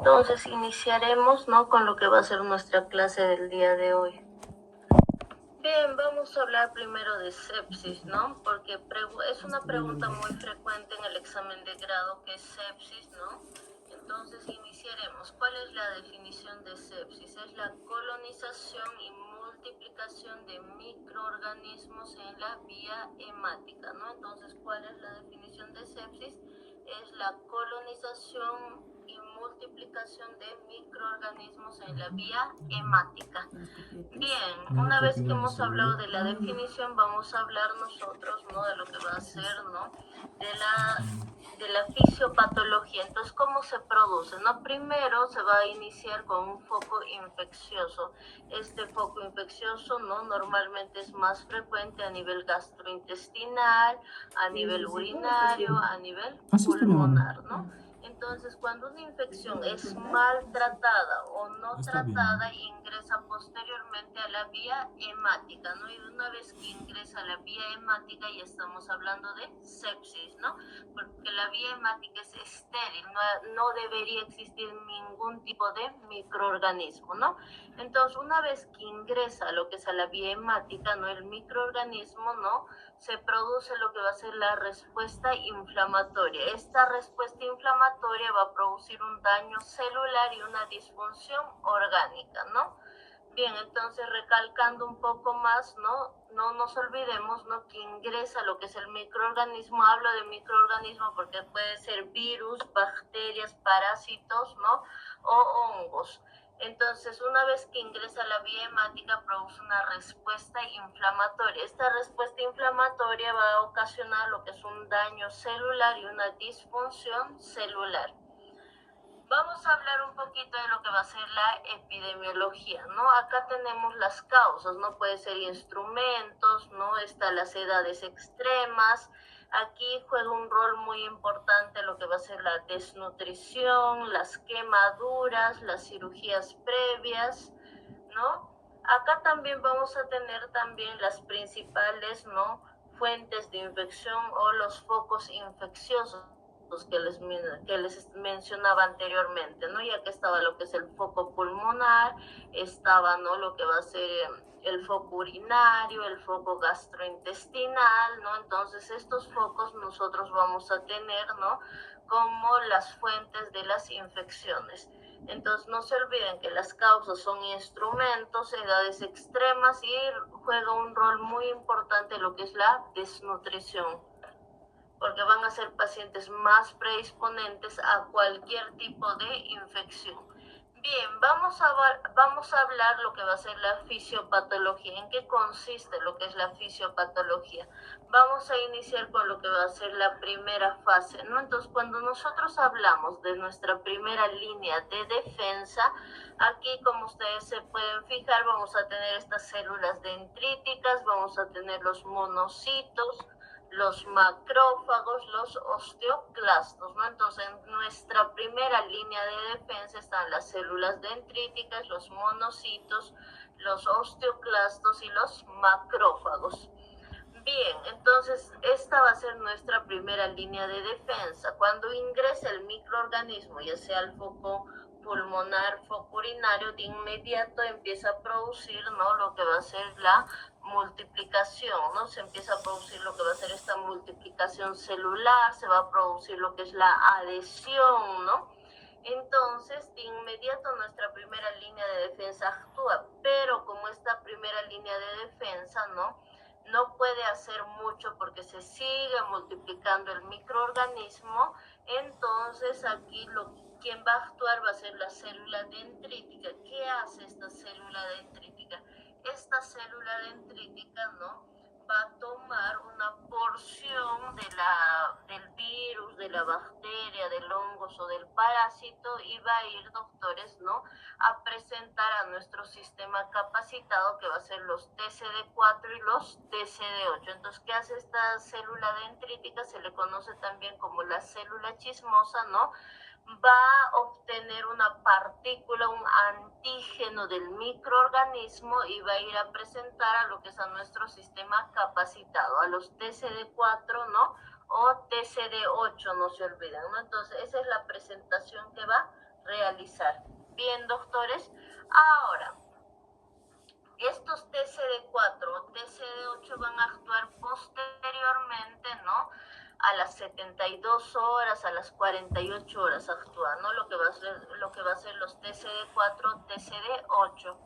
Entonces iniciaremos, ¿no?, con lo que va a ser nuestra clase del día de hoy. Bien, vamos a hablar primero de sepsis, ¿no? Porque es una pregunta muy frecuente en el examen de grado, que es sepsis, ¿no? Entonces iniciaremos. ¿Cuál es la definición de sepsis? Es la colonización y multiplicación de microorganismos en la vía hemática, ¿no? Entonces, ¿cuál es la definición de sepsis? Es la colonización y multiplicación de microorganismos en la vía hemática. Bien, una vez que hemos hablado de la definición, vamos a hablar nosotros, ¿no?, de lo que va a ser, ¿no?, de la fisiopatología. Entonces, ¿cómo se produce? ¿No? Primero se va a iniciar con un foco infeccioso. Este foco infeccioso, ¿no?, normalmente es más frecuente a nivel gastrointestinal, a nivel urinario, a nivel pulmonar, ¿no? Entonces, cuando una infección es maltratada o no tratada, ingresa posteriormente a la vía hemática, ¿no? Y una vez que ingresa a la vía hemática, ya estamos hablando de sepsis, ¿no? Porque la vía hemática es estéril, no debería existir ningún tipo de microorganismo, ¿no? Entonces, una vez que ingresa lo que es a la vía hemática, ¿no?, el microorganismo, ¿no?, se produce lo que va a ser la respuesta inflamatoria. Esta respuesta inflamatoria va a producir un daño celular y una disfunción orgánica, ¿no? Bien, entonces recalcando un poco más, no nos olvidemos, ¿no?, que ingresa lo que es el microorganismo. Hablo de microorganismo porque puede ser virus, bacterias, parásitos, ¿no?, o hongos. Entonces, una vez que ingresa a la vía hemática, produce una respuesta inflamatoria. Esta respuesta inflamatoria va a ocasionar lo que es un daño celular y una disfunción celular. Vamos a hablar un poquito de lo que va a ser la epidemiología, ¿no? Acá tenemos las causas, ¿no? Puede ser instrumentos, ¿no? Están las edades extremas. Aquí juega un rol muy importante lo que va a ser la desnutrición, las quemaduras, las cirugías previas, ¿no? Acá también vamos a tener también las principales, ¿no?, fuentes de infección o los focos infecciosos que les mencionaba anteriormente, ¿no? Ya que estaba lo que es el foco pulmonar, estaba, ¿no?, lo que va a ser el foco urinario, el foco gastrointestinal, ¿no? Entonces, estos focos nosotros vamos a tener, ¿no?, como las fuentes de las infecciones. Entonces, no se olviden que las causas son instrumentos, edades extremas, y juega un rol muy importante lo que es la desnutrición, porque van a ser pacientes más predisponentes a cualquier tipo de infección. Bien, vamos a hablar lo que va a ser la fisiopatología. ¿En qué consiste lo que es la fisiopatología? Vamos a iniciar con lo que va a ser la primera fase, ¿no? Entonces, cuando nosotros hablamos de nuestra primera línea de defensa, aquí, como ustedes se pueden fijar, vamos a tener estas células dendríticas, vamos a tener los monocitos, los macrófagos, los osteoclastos, ¿no? Entonces, en nuestra primera línea de defensa están las células dendríticas, los monocitos, los osteoclastos y los macrófagos. Bien, entonces esta va a ser nuestra primera línea de defensa. Cuando ingresa el microorganismo, ya sea el foco pulmonar, foco urinario, de inmediato empieza a producir, ¿no?, lo que va a ser la multiplicación, ¿no? Se empieza a producir lo que va a ser esta multiplicación celular, se va a producir lo que es la adhesión, ¿no? Entonces, de inmediato nuestra primera línea de defensa actúa, pero como esta primera línea de defensa, no puede hacer mucho porque se sigue multiplicando el microorganismo. Entonces, aquí quien va a actuar va a ser la célula dendrítica. ¿Qué hace esta célula dendrítica? Esta célula dendrítica, ¿no?, va a tomar una porción del virus, de la bacteria, del hongos o del parásito, y va a ir, doctores, ¿no?, a presentar a nuestro sistema capacitado, que va a ser los TCD4 y los TCD8. Entonces, ¿qué hace esta célula dendrítica? Se le conoce también como la célula chismosa, ¿no? Va a obtener una partícula, un antígeno del microorganismo, y va a ir a presentar a lo que es a nuestro sistema capacitado, a los TCD4, ¿no?, o TCD8, no se olviden, ¿no? Entonces, esa es la presentación que va a realizar. realizar. Bien, doctores, ahora, estos TCD4 o TCD8 van a actuar posteriormente, ¿no? A las 72 horas, a las 48 horas actúan, ¿no? Lo que va a ser los TCD4, TCD8.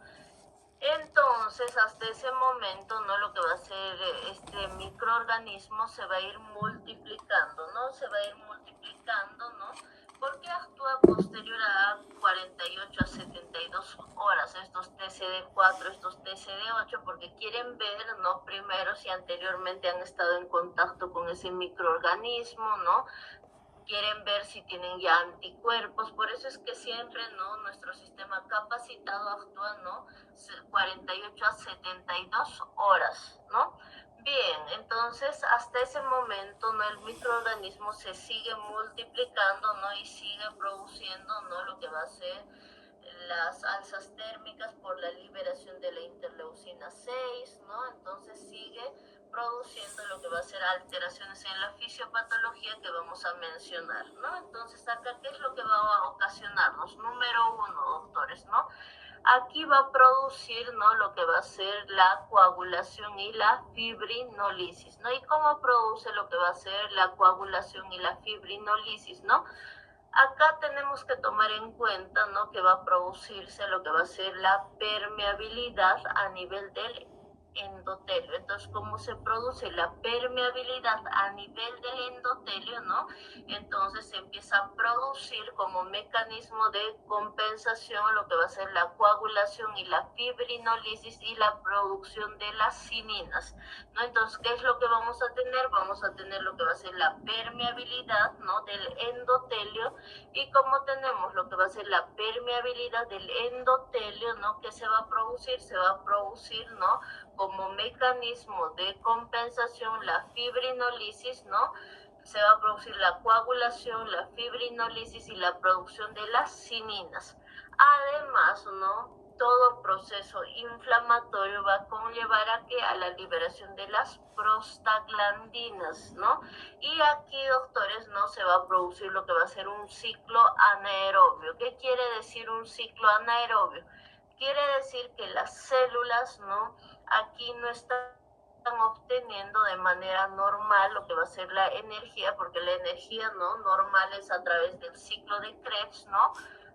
Entonces, hasta ese momento, ¿no? Lo que va a hacer este microorganismo se va a ir multiplicando, ¿no? Se va a ir multiplicando, ¿no? Porque actúa posterior a 48 a 72 horas estos TCD4, estos TCD8, porque quieren ver, ¿no? Primero si anteriormente han estado en contacto con ese microorganismo, ¿no? Quieren ver si tienen ya anticuerpos, por eso es que siempre, ¿no? Nuestro sistema capacitado actúa, ¿no? 48 a 72 horas, ¿no? Bien, entonces hasta ese momento, ¿no? El microorganismo se sigue multiplicando, ¿no? Y sigue produciendo, ¿no? Lo que va a ser las alzas térmicas por la liberación de la interleucina 6, ¿no? Entonces sigue produciendo lo que va a ser alteraciones en la fisiopatología que vamos a mencionar, ¿no? Entonces acá, ¿qué es lo que va a ocasionarnos? Número 1, doctores, ¿no? Aquí va a producir, ¿no? Lo que va a ser la coagulación y la fibrinolisis, ¿no? ¿Y cómo produce lo que va a ser la coagulación y la fibrinolisis, ¿no? Acá tenemos que tomar en cuenta, ¿no? Que va a producirse lo que va a ser la permeabilidad a nivel del endotelio. Entonces, ¿cómo se produce la permeabilidad a nivel del endotelio, no? Entonces se empieza a producir como mecanismo de compensación lo que va a ser la coagulación y la fibrinolisis y la producción de las cininas, ¿no? Entonces, ¿qué es lo que vamos a tener? Vamos a tener lo que va a ser la permeabilidad, ¿no? Del endotelio, y como tenemos lo que va a ser la permeabilidad del endotelio, ¿no? ¿Qué se va a producir? Se va a producir, ¿no? Como mecanismo de compensación la fibrinolisis, ¿no? Se va a producir la coagulación, la fibrinolisis y la producción de las cininas. Además, ¿no? Todo proceso inflamatorio va a conllevar a la liberación de las prostaglandinas, ¿no? Y aquí, doctores, no se va a producir lo que va a ser un ciclo anaerobio. ¿Qué quiere decir un ciclo anaerobio? Quiere decir que las células, ¿no? Aquí no están obteniendo de manera normal lo que va a ser la energía, porque la energía, ¿no? Normal es a través del ciclo de Krebs, ¿no?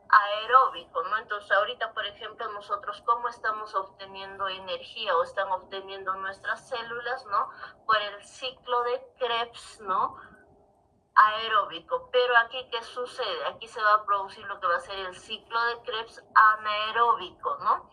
Aeróbico, ¿no? Entonces ahorita, por ejemplo, nosotros cómo estamos obteniendo energía o están obteniendo nuestras células, ¿no? Por el ciclo de Krebs, ¿no? Aeróbico. Pero aquí, ¿qué sucede? Aquí se va a producir lo que va a ser el ciclo de Krebs anaeróbico, ¿no?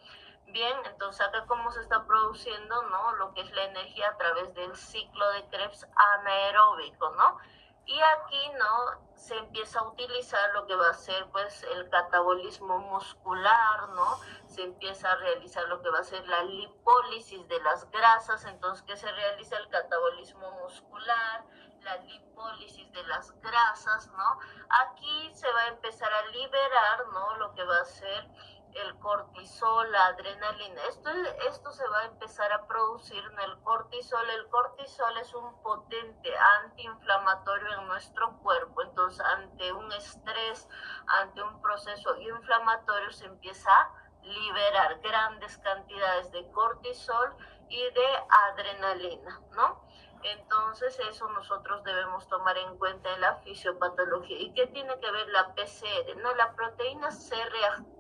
Bien, entonces acá cómo se está produciendo, ¿no? Lo que es la energía a través del ciclo de Krebs anaeróbico, ¿no? Y aquí, ¿no? Se empieza a utilizar lo que va a ser, pues, el catabolismo muscular, ¿no? Se empieza a realizar lo que va a ser la lipólisis de las grasas. Entonces, ¿qué se realiza? El catabolismo muscular, la lipólisis de las grasas, ¿no? Aquí se va a empezar a liberar, ¿no? Lo que va a ser el cortisol, la adrenalina. Esto se va a empezar a producir en el cortisol. El cortisol es un potente antiinflamatorio en nuestro cuerpo. Entonces, ante un estrés, ante un proceso inflamatorio, se empieza a liberar grandes cantidades de cortisol y de adrenalina, ¿no? Entonces eso nosotros debemos tomar en cuenta en la fisiopatología. ¿Y qué tiene que ver la PCR? No, la proteína C reactiva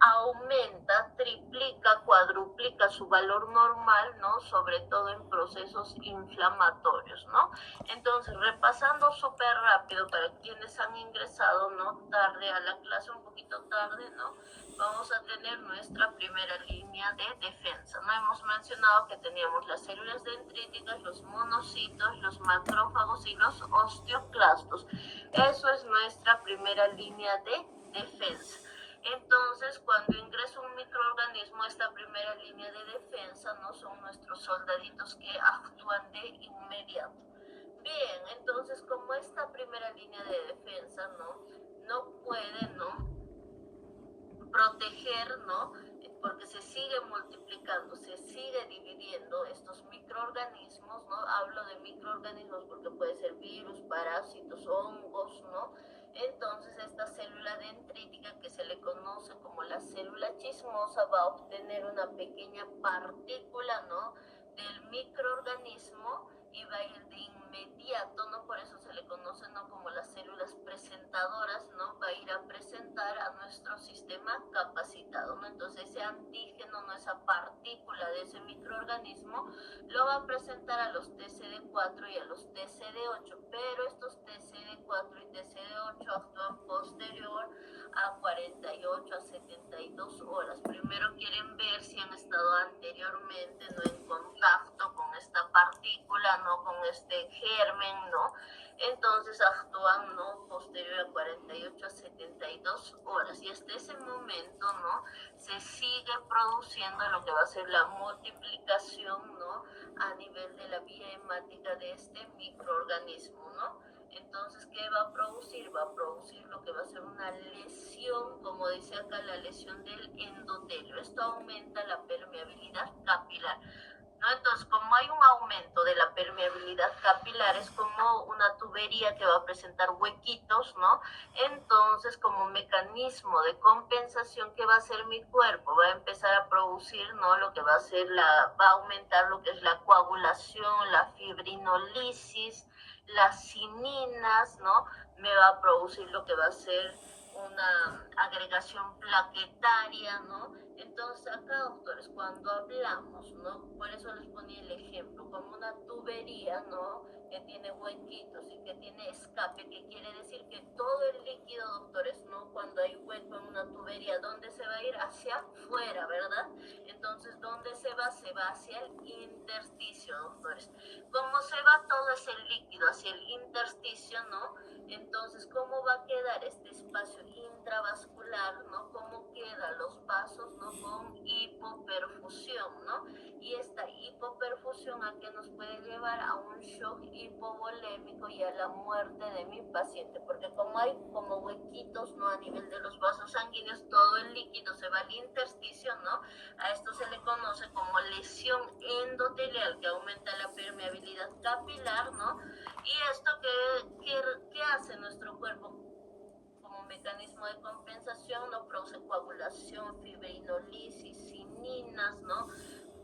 aumenta, triplica, cuadruplica su valor normal, ¿no? Sobre todo en procesos inflamatorios, ¿no? Entonces, repasando súper rápido para quienes han ingresado, ¿no? Tarde a la clase, un poquito tarde, ¿no? Vamos a tener nuestra primera línea de defensa, ¿no? Hemos mencionado que teníamos las células dendríticas, los monocitos, los macrófagos y los osteoclastos. Eso es nuestra primera línea de defensa. Entonces, cuando ingresa un microorganismo, esta primera línea de defensa, ¿no? Son nuestros soldaditos que actúan de inmediato. Bien, entonces, como esta primera línea de defensa, no puede, ¿no? Proteger, ¿no? Porque se sigue multiplicando, se sigue dividiendo estos microorganismos, ¿no? Hablo de microorganismos porque puede ser virus, parásitos, hongos, ¿no? Entonces esta célula dendrítica osmosa va a obtener una pequeña partícula, ¿no?, del microorganismo y va a ir de inmediato, ¿no? Por eso se le conoce, ¿no?, como las células presentadoras, ¿no? Va a ir a presentar a nuestro sistema capacitado, ¿no? Entonces ese antígeno, ¿no?, esa partícula de ese microorganismo, lo va a presentar a los TCD4 y a los TCD8, pero estos TCD4 y TCD8 actúan posterior a 48 a 72 horas. Primero quieren ver si han estado anteriormente, ¿no?, en contacto con esta partícula, ¿no?, con este germen, ¿no? Entonces actúan, ¿no?, posterior a 48 a 72 horas. Y hasta ese momento, ¿no?, se sigue produciendo lo que va a ser la multiplicación, ¿no?, a nivel de la vía hemática de este microorganismo, ¿no? Entonces, ¿qué va a producir? Va a producir lo que va a ser una lesión, como dice acá, la lesión del endotelio. Esto aumenta la permeabilidad capilar, ¿no? Entonces, como hay un aumento de la permeabilidad capilar, es como una tubería que va a presentar huequitos, ¿no? Entonces, como mecanismo de compensación, ¿qué va a hacer mi cuerpo? Va a empezar a producir, ¿no?, lo que va a hacer va a aumentar lo que es la coagulación, la fibrinolisis, las cininas, ¿no? Me va a producir lo que va a ser una agregación plaquetaria, ¿no? Entonces acá, doctores, cuando hablamos, ¿no?, por eso les ponía el ejemplo, como una tubería, ¿no?, que tiene huequitos y que tiene escape, que quiere decir que todo el líquido, doctores, ¿no?, cuando hay hueco en una tubería, ¿dónde se va a ir? Hacia afuera, ¿verdad? Entonces, ¿dónde se va? Se va hacia el intersticio, doctores. ¿Cómo se va todo ese líquido hacia el intersticio, no? Entonces, ¿cómo va a quedar este espacio intravascular, no? ¿Cómo quedan los vasos, no? Con hipoperfusión, ¿no? Y esta hipoperfusión, ¿a qué nos puede llevar? A un shock hipovolémico y a la muerte de mi paciente, porque como hay como huequitos, ¿no?, a nivel de los vasos sanguíneos, todo el líquido se va al intersticio, ¿no? A esto se le conoce como lesión endotelial, que aumenta la permeabilidad capilar, ¿no? Y esto, ¿qué hace nuestro cuerpo? Como mecanismo de compensación, ¿no? Produce coagulación, fibrinolisis, cininas, ¿no?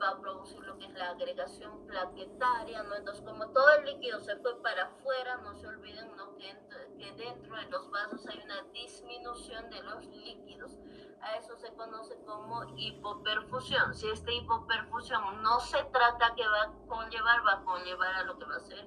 Va a producir lo que es la agregación plaquetaria, ¿no? Entonces, como todo el líquido se fue para afuera, no se olviden, ¿no?, que dentro de los vasos hay una disminución de los líquidos. A eso se conoce como hipoperfusión. Si esta hipoperfusión no se trata, que va a conllevar a lo que va a ser,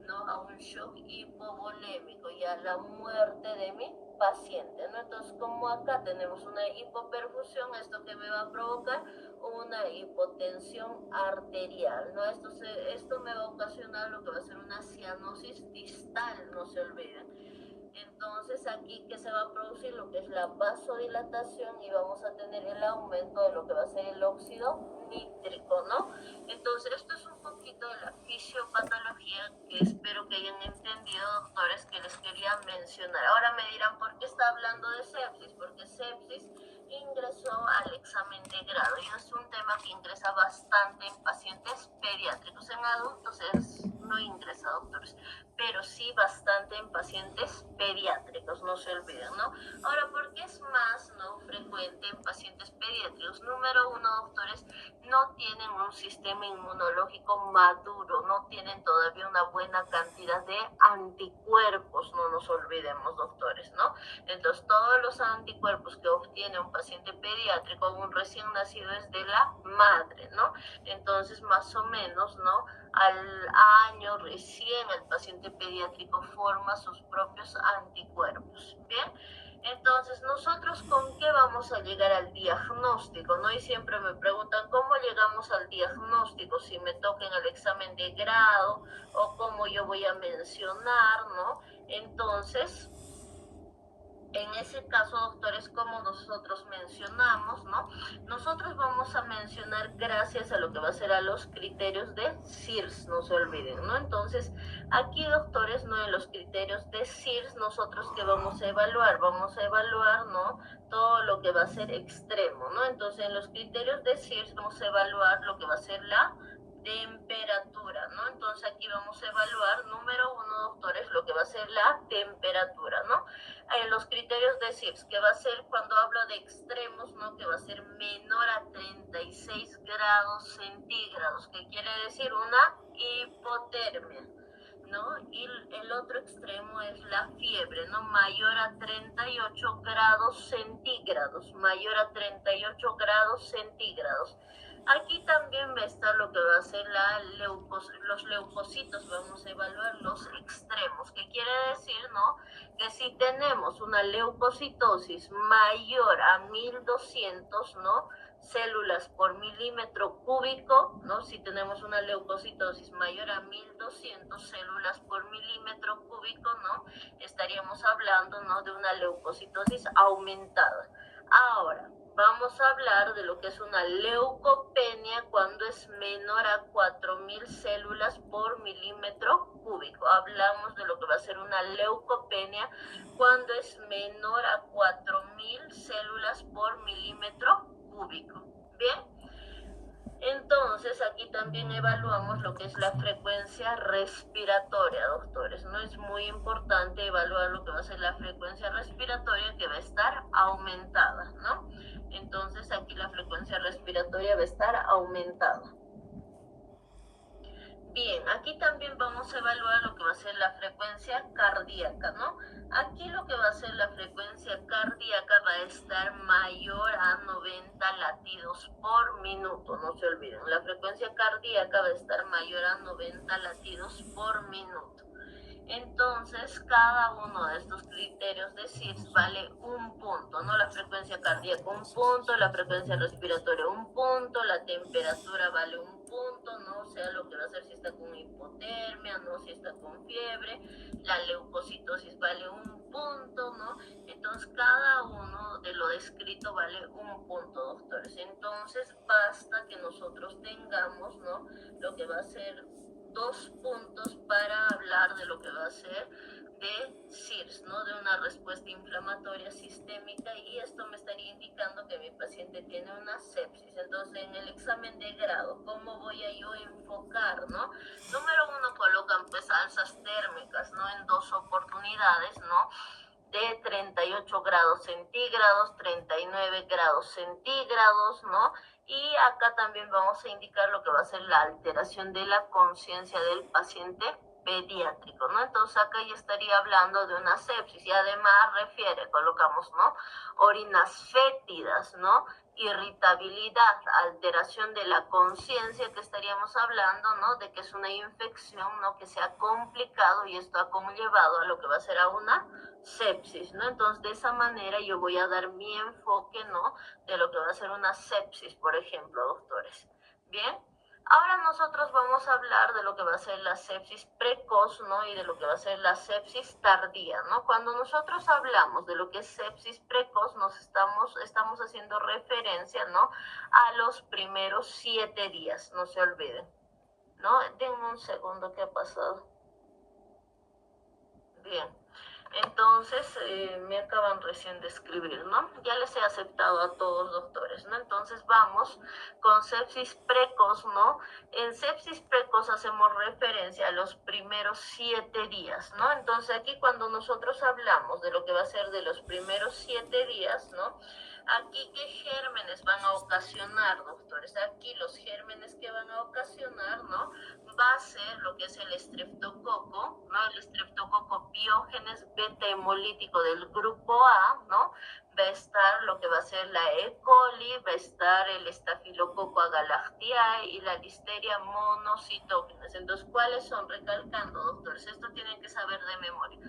¿no?, a un shock hipovolémico y a la muerte de mi paciente, ¿no? Entonces, como acá tenemos una hipoperfusión, ¿esto que me va a provocar? Una hipotensión arterial, ¿no? Esto me va a ocasionar lo que va a ser una cianosis distal, no se olviden. Entonces aquí que se va a producir lo que es la vasodilatación y vamos a tener el aumento de lo que va a ser el óxido nítrico, ¿no? Entonces esto es un poquito de la fisiopatología que espero que hayan entendido, doctores, que les quería mencionar. Ahora me dirán, ¿por qué está hablando de sepsis? Porque sepsis ingresó al examen de grado y es un tema que ingresa bastante en pacientes pediátricos. En adultos no ingresa, doctores, pero sí bastante en pacientes pediátricos, no se olviden, ¿no? Ahora, ¿por qué es más, no, frecuente en pacientes pediátricos? Número uno, doctores, no tienen un sistema inmunológico maduro, no tienen todavía una buena cantidad de anticuerpos, no nos olvidemos, doctores, ¿no? Entonces, todos los anticuerpos que obtiene un paciente pediátrico, un recién nacido, es de la madre, ¿no? Entonces, más o menos, ¿no?, al año recién el paciente pediátrico forma sus propios anticuerpos, ¿bien? Entonces, ¿nosotros con qué vamos a llegar al diagnóstico, no? Y siempre me preguntan, ¿cómo llegamos al diagnóstico? Si me toca en el examen de grado o cómo yo voy a mencionar, ¿no? Entonces, en ese caso, doctores, como nosotros mencionamos, ¿no? Nosotros vamos a mencionar gracias a lo que va a ser a los criterios de SIRS, no se olviden, ¿no? Entonces, aquí, doctores, ¿no?, en los criterios de SIRS, nosotros ¿qué vamos a evaluar? Vamos a evaluar, ¿no?, todo lo que va a ser extremo, ¿no? Entonces, en los criterios de SIRS vamos a evaluar lo que va a ser la temperatura, ¿no? Entonces aquí vamos a evaluar, número 1, doctores, lo que va a ser la temperatura, ¿no? Los criterios de CIRS, que va a ser cuando hablo de extremos, ¿no? Que va a ser menor a 36 grados centígrados, que quiere decir una hipotermia, ¿no? Y el otro extremo es la fiebre, ¿no? Mayor a 38 grados centígrados, mayor a 38 grados centígrados. Aquí también va a estar lo que va a ser los leucocitos, vamos a evaluar los extremos, que quiere decir, ¿no? Que si tenemos una leucocitosis mayor a 1200, ¿no? Células por milímetro cúbico, ¿no? Si tenemos una leucocitosis mayor a 1200 células por milímetro cúbico, ¿no? Estaríamos hablando, ¿no? De una leucocitosis aumentada. Ahora, vamos a hablar de lo que es una leucopenia cuando es menor a 4000 células por milímetro cúbico. Hablamos de lo que va a ser una leucopenia cuando es menor a 4000 células por milímetro cúbico. Bien, entonces aquí también evaluamos lo que es la frecuencia respiratoria, doctores, ¿no? Es muy importante evaluar lo que va a ser la frecuencia respiratoria, que va a estar aumentada, ¿no? Entonces aquí la frecuencia respiratoria va a estar aumentada. Bien, aquí también vamos a evaluar lo que va a ser la frecuencia cardíaca, ¿no? Aquí lo que va a ser la frecuencia cardíaca va a estar mayor a 90 latidos por minuto, no se olviden. La frecuencia cardíaca va a estar mayor a 90 latidos por minuto. Entonces, cada uno de estos criterios de CIRS vale un punto, ¿no? La frecuencia cardíaca un punto, la frecuencia respiratoria un punto, la temperatura vale un punto, ¿no? O sea, lo que va a hacer si está con hipotermia, ¿no? Si está con fiebre, la leucocitosis vale un punto, ¿no? Entonces, cada uno de lo descrito vale un punto, doctores. Entonces, basta que nosotros tengamos, ¿no? Lo que va a ser 2 puntos para hablar de lo que va a ser de CIRS, ¿no? De una respuesta inflamatoria sistémica, y esto me estaría indicando que mi paciente tiene una sepsis. Entonces, en el examen de grado, ¿cómo voy a yo enfocar, no? Número 1, colocan pues alzas térmicas, ¿no? En 2 oportunidades, ¿no? De 38 grados centígrados, 39 grados centígrados, ¿no? Y acá también vamos a indicar lo que va a ser la alteración de la conciencia del paciente pediátrico, ¿no? Entonces acá ya estaría hablando de una sepsis, y además refiere, colocamos, ¿no? Orinas fétidas, ¿no? Irritabilidad, alteración de la conciencia, que estaríamos hablando, ¿no? De que es una infección, ¿no? Que se ha complicado, y esto ha conllevado a lo que va a ser a una sepsis, ¿no? Entonces, de esa manera yo voy a dar mi enfoque, ¿no? De lo que va a ser una sepsis, por ejemplo, doctores. Bien, ahora nosotros vamos a hablar de lo que va a ser la sepsis precoz, ¿no? Y de lo que va a ser la sepsis tardía, ¿no? Cuando nosotros hablamos de lo que es sepsis precoz, nos estamos haciendo referencia, ¿no? A los primeros 7 días, no se olviden, ¿no? Denme un segundo, ¿qué ha pasado? Bien. Entonces, me acaban recién de escribir, ¿no? Ya les he aceptado a todos, doctores, ¿no? Entonces, vamos con sepsis precoz, ¿no? En sepsis precoz hacemos referencia a los primeros 7 días, ¿no? Entonces, aquí cuando nosotros hablamos de lo que va a ser de los primeros 7 días, ¿no? Aquí, ¿qué gérmenes van a ocasionar, doctores? Aquí los gérmenes que van a ocasionar, ¿no? Va a ser lo que es el estreptococo, ¿no? El estreptococo biógenes beta hemolítico del grupo A, ¿no? Va a estar lo que va a ser la E. coli, va a estar el estafilococo agalactiae y la listeria monocytogenes. Entonces, ¿cuáles son? Recalcando, doctores, esto tienen que saber de memoria.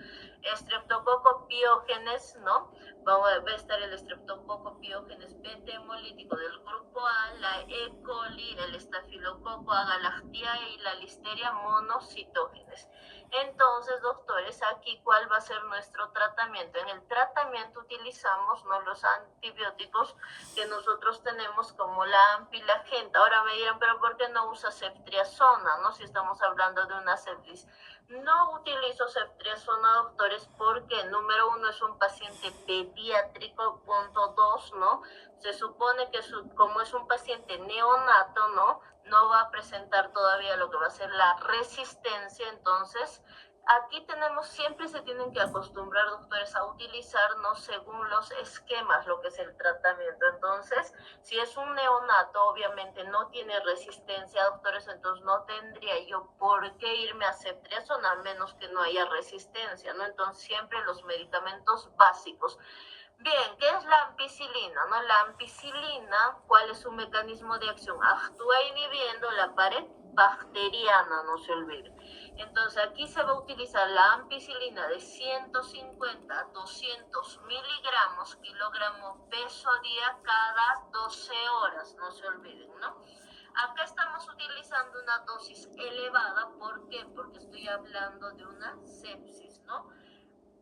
Estreptococo biógenes, ¿no? Va a estar el estreptococo biógenes beta hemolítico del grupo A, la E. coli, el estafilococo agalactiae y la listeria monocytogenes. Entonces, doctores, aquí, ¿cuál va a ser nuestro tratamiento? En el tratamiento utilizamos, ¿no? Los antibióticos que nosotros tenemos, como la ampilagenta. Ahora me dirán, ¿pero por qué no usa ceftriaxona, no? Si estamos hablando de una sepsis. No utilizo ceftriaxona, doctores, porque número 1 es un paciente pediátrico, punto 2, ¿no? Se supone que como es un paciente neonato, ¿no? no va a presentar todavía lo que va a ser la resistencia. Entonces aquí siempre se tienen que acostumbrar, doctores, a utilizar, ¿no?, según los esquemas, lo que es el tratamiento. Entonces, si es un neonato, obviamente no tiene resistencia, doctores, entonces no tendría yo por qué irme a ceftriaxona, a menos que no haya resistencia, ¿no? Entonces, siempre los medicamentos básicos. Bien, ¿qué es la ampicilina? ¿No? La ampicilina, ¿cuál es su mecanismo de acción? Actúa inhibiendo la pared bacteriana, no se olvide. Entonces aquí se va a utilizar la ampicilina de 150 a 200 miligramos kilogramo peso día cada 12 horas, no se olviden, ¿no? Acá estamos utilizando una dosis elevada, ¿por qué? Porque estoy hablando de una sepsis, ¿no?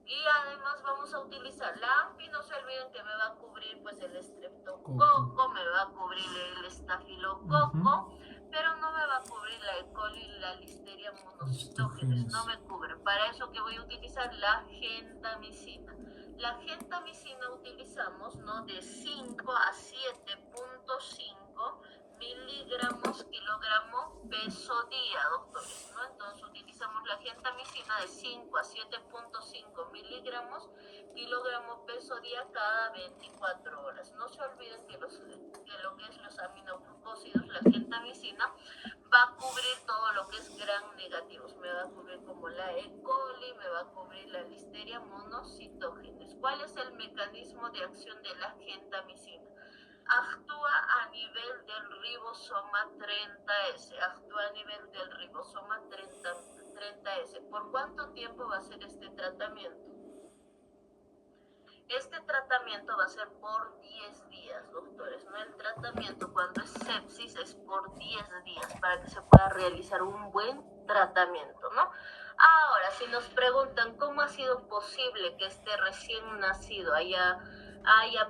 Y además vamos a utilizar la AMPI, no se olviden que me va a cubrir pues el estreptococo, me va a cubrir el estafilococo, pero no me va a cubrir la E. coli y la listeria monocytogenes, no me cubre. Para eso que voy a utilizar la gentamicina. La gentamicina utilizamos, ¿no?, de 5 a 7.5 miligramos kilogramo peso día, doctores, ¿no? Entonces utilizamos la gentamicina de 5 a 7.5 miligramos kilogramo peso día cada 24 horas. No se olviden que lo que es los aminoglucósidos, la gentamicina va a cubrir todo lo que es gram negativos. Me va a cubrir como la E. coli, me va a cubrir la listeria monocytogenes. ¿Cuál es el mecanismo de acción de la gentamicina? Actúa a nivel del ribosoma 30S, actúa a nivel del ribosoma 30S. ¿Por cuánto tiempo va a ser este tratamiento? Este tratamiento va a ser por 10 días, doctores, ¿no? El tratamiento cuando es sepsis es por 10 días para que se pueda realizar un buen tratamiento, ¿no? Ahora, si nos preguntan cómo ha sido posible que este recién nacido haya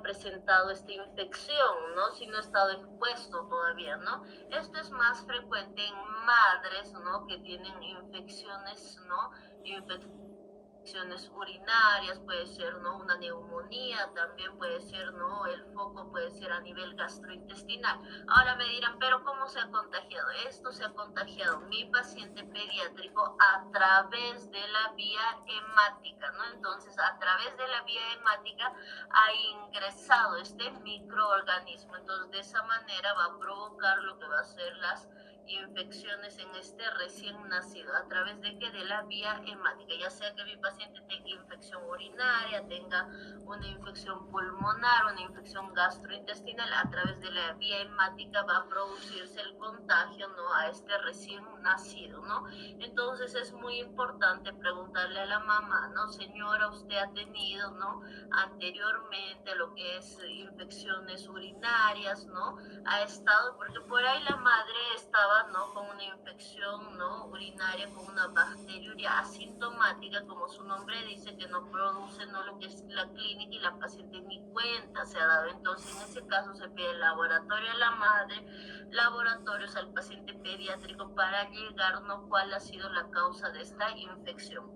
presentado esta infección, ¿no?, si no ha estado expuesto todavía, ¿no? Esto es más frecuente en madres, ¿no?, que tienen infecciones, ¿no?, infecciones urinarias, puede ser, ¿no?, una neumonía, también puede ser, ¿no?, el foco puede ser a nivel gastrointestinal. Ahora me dirán, pero ¿cómo se ha contagiado? Esto se ha contagiado mi paciente pediátrico a través de la vía hemática, ¿no? Entonces, a través de la vía hemática ha ingresado este microorganismo. Entonces, de esa manera va a provocar lo que va a ser las infecciones en este recién nacido. ¿A través de qué? De la vía hemática, ya sea que mi paciente tenga infección urinaria, tenga una infección pulmonar, una infección gastrointestinal, a través de la vía hemática va a producirse el contagio, ¿no?, a este recién nacido, ¿no? Entonces es muy importante preguntarle a la mamá, ¿no?, señora, usted ha tenido, ¿no?, anteriormente lo que es infecciones urinarias, ¿no? Ha estado, porque por ahí la madre estaba, ¿no?, con una infección, ¿no?, urinaria, con una bacteriuria asintomática, como su nombre dice, que no produce, ¿no?, lo que es la clínica, y la paciente ni cuenta se ha dado. Entonces, en ese caso se pide el laboratorio a la madre, laboratorios al paciente pediátrico para llegar, ¿no?, cuál ha sido la causa de esta infección.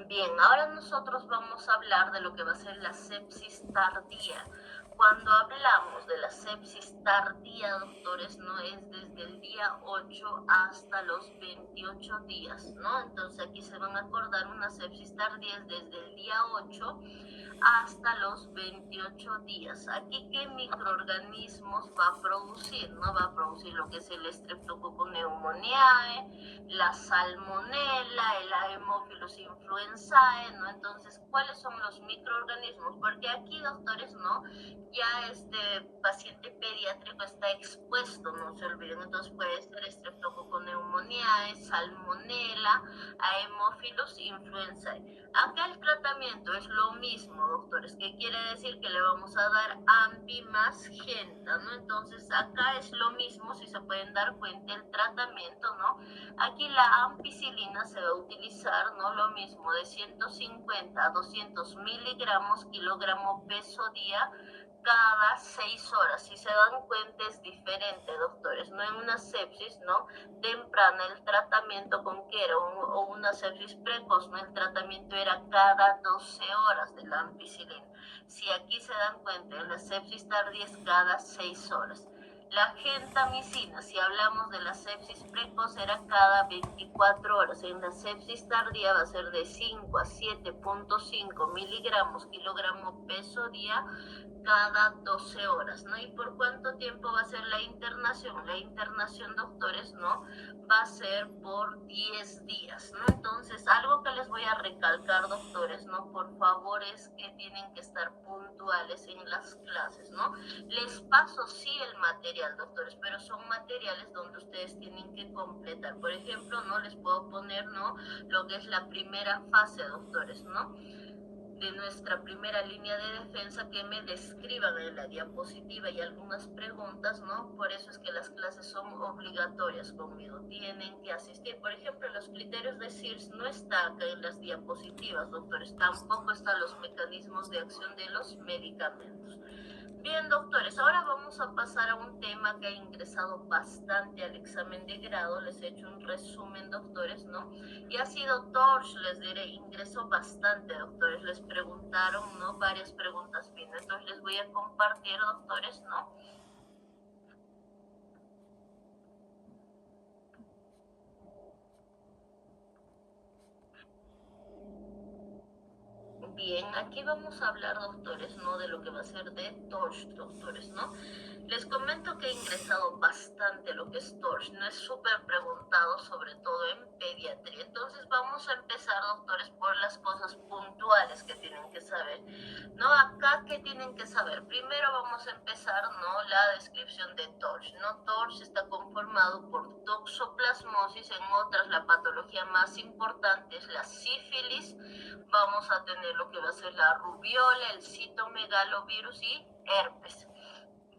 Bien, ahora nosotros vamos a hablar de lo que va a ser la sepsis tardía. Cuando hablamos de la sepsis tardía, doctores, no es desde el día 8 hasta los 28 días, ¿no? Entonces aquí se van a acordar, una sepsis tardía es desde el día 8 hasta los 28 días. Aquí, ¿qué microorganismos va a producir? ¿No? Va a producir lo que es el Streptococcus pneumoniae, la salmonella, el Haemophilus influenzae, ¿no? Entonces, ¿cuáles son los microorganismos? Porque aquí, doctores, ¿no?, ya este paciente pediátrico está expuesto, no se olviden. Entonces puede ser Streptococcus pneumoniae, salmonella, Haemophilus influenzae. Acá el tratamiento es lo mismo, doctores, que quiere decir que le vamos a dar AMPI más Genta, ¿no? Entonces acá es lo mismo, si se pueden dar cuenta, el tratamiento, ¿no? Aquí la ampicilina se va a utilizar, ¿no?, lo mismo, de 150 a 200 miligramos kilogramo peso día cada 6 horas. Si se dan cuenta, es diferente, doctores, no en una sepsis, ¿no?, temprana, el tratamiento con que era o una sepsis precoz, ¿no?, el tratamiento era cada 12 horas de la ampicilina. Si aquí se dan cuenta, en la sepsis tardía es cada 6 horas. La gentamicina, si hablamos de la sepsis precoz, era cada 24 horas. En la sepsis tardía va a ser de 5 a 7.5 miligramos kilogramo peso día cada 12 horas, ¿no? ¿Y por cuánto tiempo va a ser la internación? La internación, doctores, ¿no? Va a ser por 10 días, ¿no? Entonces, algo que les voy a recalcar, doctores, ¿no? Por favor, es que tienen que estar puntuales en las clases, ¿no? Les paso sí el material, doctores, pero son materiales donde ustedes tienen que completar. Por ejemplo, ¿no? Les puedo poner, ¿no? Lo que es la primera fase, doctores, ¿no? De nuestra primera línea de defensa, que me describan en la diapositiva y algunas preguntas, ¿no? Por eso es que las clases son obligatorias conmigo, tienen que asistir. Por ejemplo, los criterios de SIRS no están acá en las diapositivas, doctores, tampoco están los mecanismos de acción de los medicamentos. Bien, doctores, ahora vamos a pasar a un tema que ha ingresado bastante al examen de grado. Les he hecho un resumen, doctores, ¿no? Y ha sido TORCH, les diré, ingresó bastante, doctores. Les preguntaron, ¿no? Varias preguntas finas. Entonces les voy a compartir, doctores, ¿no? Bien, aquí vamos a hablar, doctores, ¿no? De lo que va a ser de TORCH, doctores, ¿no? Les comento que he ingresado bastante lo que es TORCH, no es súper preguntado, sobre todo en pediatría. Entonces vamos a empezar, doctores, por las cosas puntuales que tienen que saber, ¿no? Acá, ¿qué tienen que saber? Primero vamos a empezar, ¿no? La descripción de TORCH, ¿no? TORCH está conformado por toxoplasmosis, en otras la patología más importante es la sífilis. Vamos a tener lo que va a ser la rubiola, el citomegalovirus y herpes.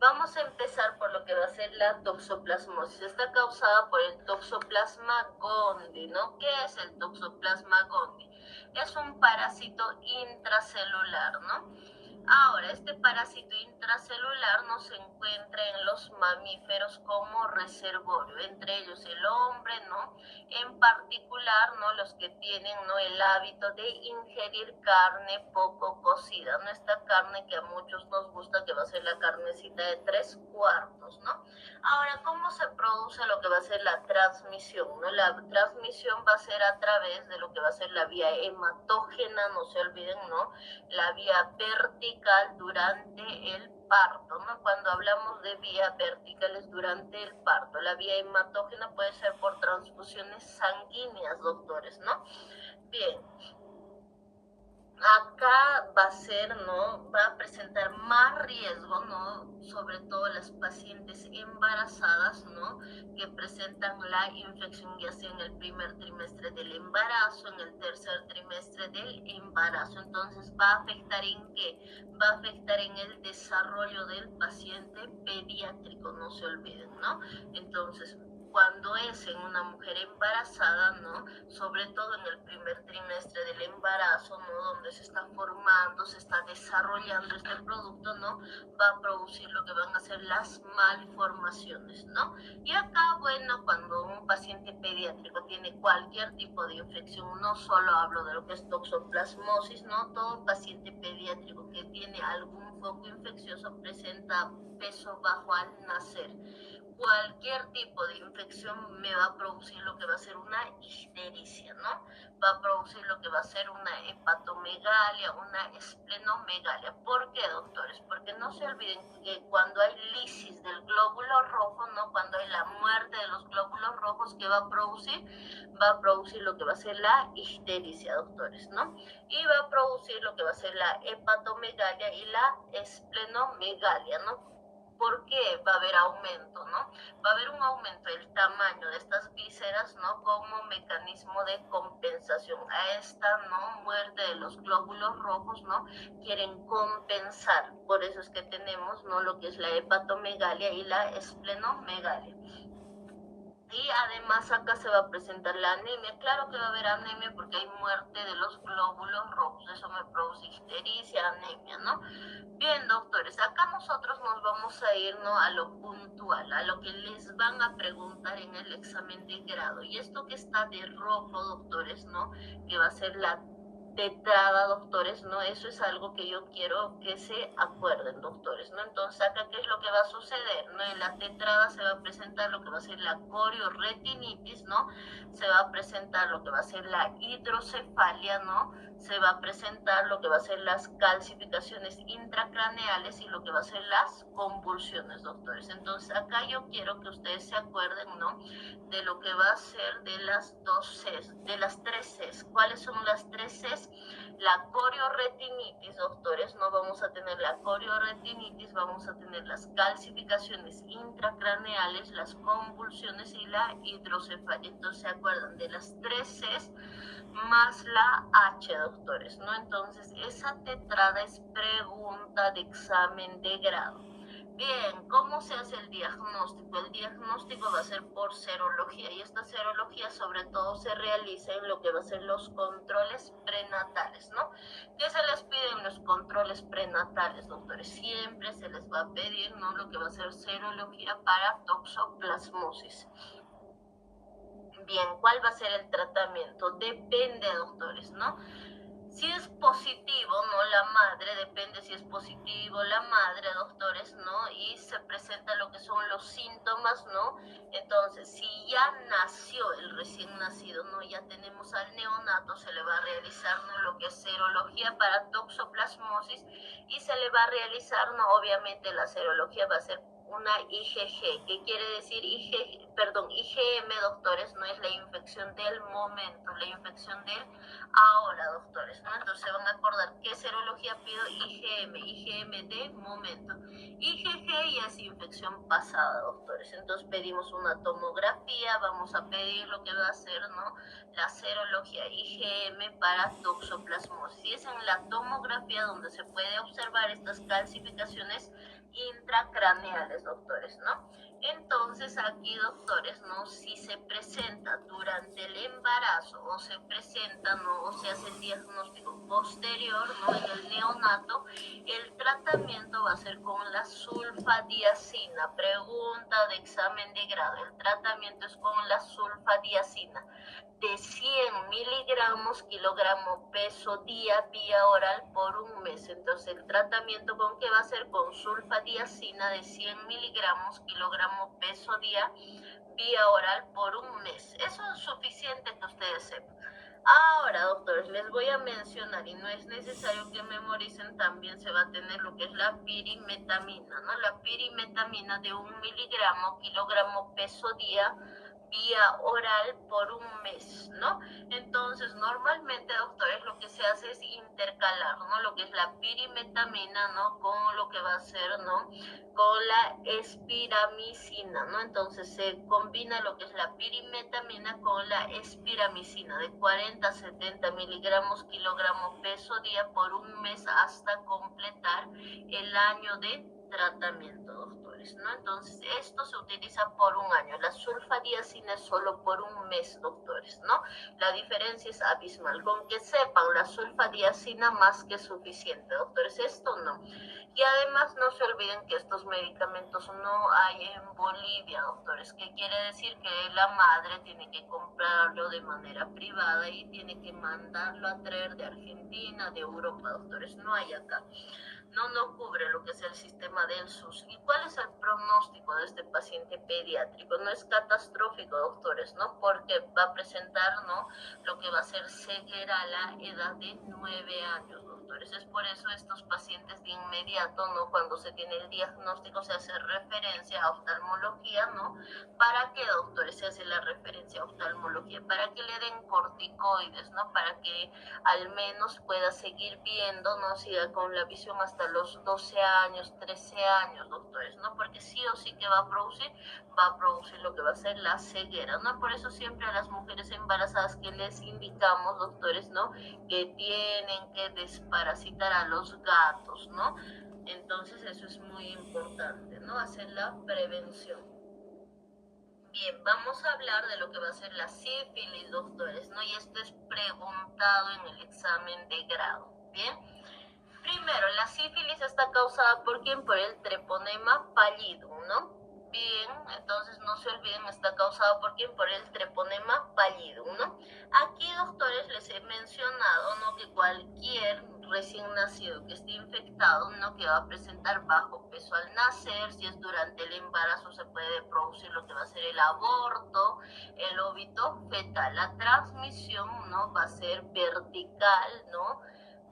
Vamos a empezar por lo que va a ser la toxoplasmosis. Está causada por el Toxoplasma gondii, ¿no? ¿Qué es el Toxoplasma gondii? Es un parásito intracelular, ¿no? Ahora, este parásito intracelular no se encuentra en los mamíferos como reservorio, entre ellos el hombre, ¿no? En particular, ¿no? Los que tienen, ¿no? El hábito de ingerir carne poco cocida, ¿no? Esta carne que a muchos nos gusta, que va a ser la carnecita de 3/4, ¿no? Ahora, ¿cómo se produce lo que va a ser la transmisión, ¿no? La transmisión va a ser a través de lo que va a ser la vía hematógena, no se olviden, ¿no? La vía vertical durante el parto, ¿no? Cuando hablamos de vía verticales durante el parto, la vía hematógena puede ser por transfusiones sanguíneas, doctores, ¿no? Bien. Acá va a ser, ¿no? Va a presentar más riesgo, ¿no? Sobre todo las pacientes embarazadas, ¿no? Que presentan la infección ya sea en el primer trimestre del embarazo, en el tercer trimestre del embarazo. Entonces, ¿va a afectar en qué? Va a afectar en el desarrollo del paciente pediátrico, no se olviden, ¿no? Entonces, cuando es en una mujer embarazada, ¿no? Sobre todo en el primer trimestre del embarazo, ¿no? Donde se está formando, se está desarrollando este producto, ¿no? Va a producir lo que van a ser las malformaciones, ¿no? Y acá, bueno, cuando un paciente pediátrico tiene cualquier tipo de infección, no solo hablo de lo que es toxoplasmosis, ¿no? Todo paciente pediátrico que tiene algún foco infeccioso presenta peso bajo al nacer. Cualquier tipo de infección me va a producir lo que va a ser una ictericia, ¿no? Va a producir lo que va a ser una hepatomegalia, una esplenomegalia. ¿Por qué, doctores? Porque no se olviden que cuando hay lisis del glóbulo rojo, ¿no? Cuando hay la muerte de los glóbulos rojos, ¿qué va a producir? Va a producir lo que va a ser la ictericia, doctores, ¿no? Y va a producir lo que va a ser la hepatomegalia y la esplenomegalia, ¿no? ¿Por qué va a haber aumento, no? Va a haber un aumento del tamaño de estas vísceras, ¿no? Como mecanismo de compensación. A esta, ¿no? Muerte de los glóbulos rojos, ¿no? Quieren compensar. Por eso es que tenemos, ¿no? Lo que es la hepatomegalia y la esplenomegalia. Y además acá se va a presentar la anemia. Claro que va a haber anemia porque hay muerte de los glóbulos rojos. Eso me produce ictericia, anemia, ¿no? Bien, doctores, acá nosotros nos vamos a ir, ¿no? A lo puntual, a lo que les van a preguntar en el examen de grado. Y esto que está de rojo, doctores, ¿no? Que va a ser la tetrada, doctores, ¿no? Eso es algo que yo quiero que se acuerden, doctores, ¿no? Entonces, acá, ¿qué es lo que va a suceder? ¿No? En la tetrada se va a presentar lo que va a ser la corioretinitis, ¿no? Se va a presentar lo que va a ser la hidrocefalia, ¿no? Se va a presentar lo que va a ser las calcificaciones intracraneales y lo que va a ser las convulsiones, doctores. Entonces, acá yo quiero que ustedes se acuerden, ¿no? De lo que va a ser de las dos Cs, de las tres Cs. ¿Cuáles son las tres Cs? La corioretinitis, doctores, no vamos a tener la corioretinitis, vamos a tener las calcificaciones intracraneales, las convulsiones y la hidrocefalia. Entonces, ¿se acuerdan de las tres Cs más la H, doctores, ¿no? Entonces, esa tetrada es pregunta de examen de grado. Bien, ¿cómo se hace el diagnóstico? El diagnóstico va a ser por serología y esta serología sobre todo se realiza en lo que va a ser los controles prenatales, ¿no? ¿Qué se les pide en los controles prenatales, doctores? Siempre se les va a pedir, ¿no? Lo que va a ser serología para toxoplasmosis. Bien, ¿cuál va a ser el tratamiento? Depende, doctores, ¿no? Si es positivo, ¿no? La madre, depende si es positivo la madre, doctores, ¿no? Y se presenta lo que son los síntomas, ¿no? Entonces, si ya nació el recién nacido, ¿no? Ya tenemos al neonato, se le va a realizar, ¿no? Lo que es serología para toxoplasmosis y se le va a realizar, ¿no? Obviamente la serología va a ser una IgG, ¿qué quiere decir IgM, doctores? No es la infección del momento, la infección del ahora, doctores, ¿no? Entonces se van a acordar qué serología pido, IgM de momento. IgG ya es infección pasada, doctores. Entonces pedimos una tomografía, vamos a pedir lo que va a ser, ¿no? La serología IgM para toxoplasmosis. Y es en la tomografía donde se puede observar estas calcificaciones intracraneales, doctores, ¿no? Entonces aquí, doctores, ¿no? Si se presenta durante el embarazo o se presenta, ¿no? O se hace el diagnóstico posterior, ¿no? En el neonato, el tratamiento va a ser con la sulfadiazina. Pregunta de examen de grado. El tratamiento es con la sulfadiazina de 100 miligramos kilogramo peso día vía oral por un mes. Entonces el tratamiento con qué va a ser con sulfadiazina de 100 miligramos kilogramo peso día vía oral por un mes. Eso es suficiente que ustedes sepan. Ahora, doctores, les voy a mencionar, y no es necesario que memoricen, también se va a tener lo que es la pirimetamina, ¿no? La pirimetamina de 1 miligramo kilogramo peso día vía oral por un mes, ¿no? Entonces, normalmente, doctores, lo que se hace es intercalar, ¿no? Lo que es la pirimetamina, ¿no? Con lo que va a ser, ¿no? Con la espiramicina, ¿no? Entonces, se combina lo que es la pirimetamina con la espiramicina de 40 a 70 miligramos kilogramo peso día por un mes hasta completar el año de tratamiento, doctores, ¿no? Entonces, esto se utiliza por un año. La sulfadiazina es solo por un mes, doctores, ¿no? La diferencia es abismal. Con que sepan la sulfadiazina más que suficiente, doctores. Esto no. Y además no se olviden que estos medicamentos no hay en Bolivia, doctores. ¿Qué quiere decir? Que la madre tiene que comprarlo de manera privada y tiene que mandarlo a traer de Argentina, de Europa, doctores. No hay acá. No cubre lo que es el sistema del SUS. ¿Y cuál es el pronóstico de este paciente pediátrico? No es catastrófico, doctores, ¿no? Porque va a presentar, ¿no? Lo que va a ser ceguera a la edad de 9 años, doctores. Es por eso estos pacientes de inmediato, ¿no? Cuando se tiene el diagnóstico se hace referencia a oftalmología, ¿no? ¿Para qué, doctores, se hace la referencia a oftalmología? Para que le den corticoides, ¿no? Para que al menos pueda seguir viendo, ¿no? Siga con la visión hasta los 12 años, 13 años, doctores, ¿no? Porque sí o sí que va a producir lo que va a ser la ceguera, ¿no? Por eso siempre a las mujeres embarazadas que les indicamos, doctores, ¿no? Que tienen que desparasitar a los gatos, ¿no? Entonces eso es muy importante, ¿no? Hacer la prevención. Bien, vamos a hablar de lo que va a ser la sífilis, doctores, ¿no? Y esto es preguntado en el examen de grado, ¿bien? Primero, la sífilis está causada por ¿quién? Por el treponema pallidum, ¿no? Bien, entonces no se olviden, está causado por quién, por el treponema pallidum, ¿no? Aquí, doctores, les he mencionado, ¿no?, que cualquier recién nacido que esté infectado, ¿no?, que va a presentar bajo peso al nacer, si es durante el embarazo se puede producir lo que va a ser el aborto, el óbito fetal. La transmisión, ¿no?, va a ser vertical, ¿no?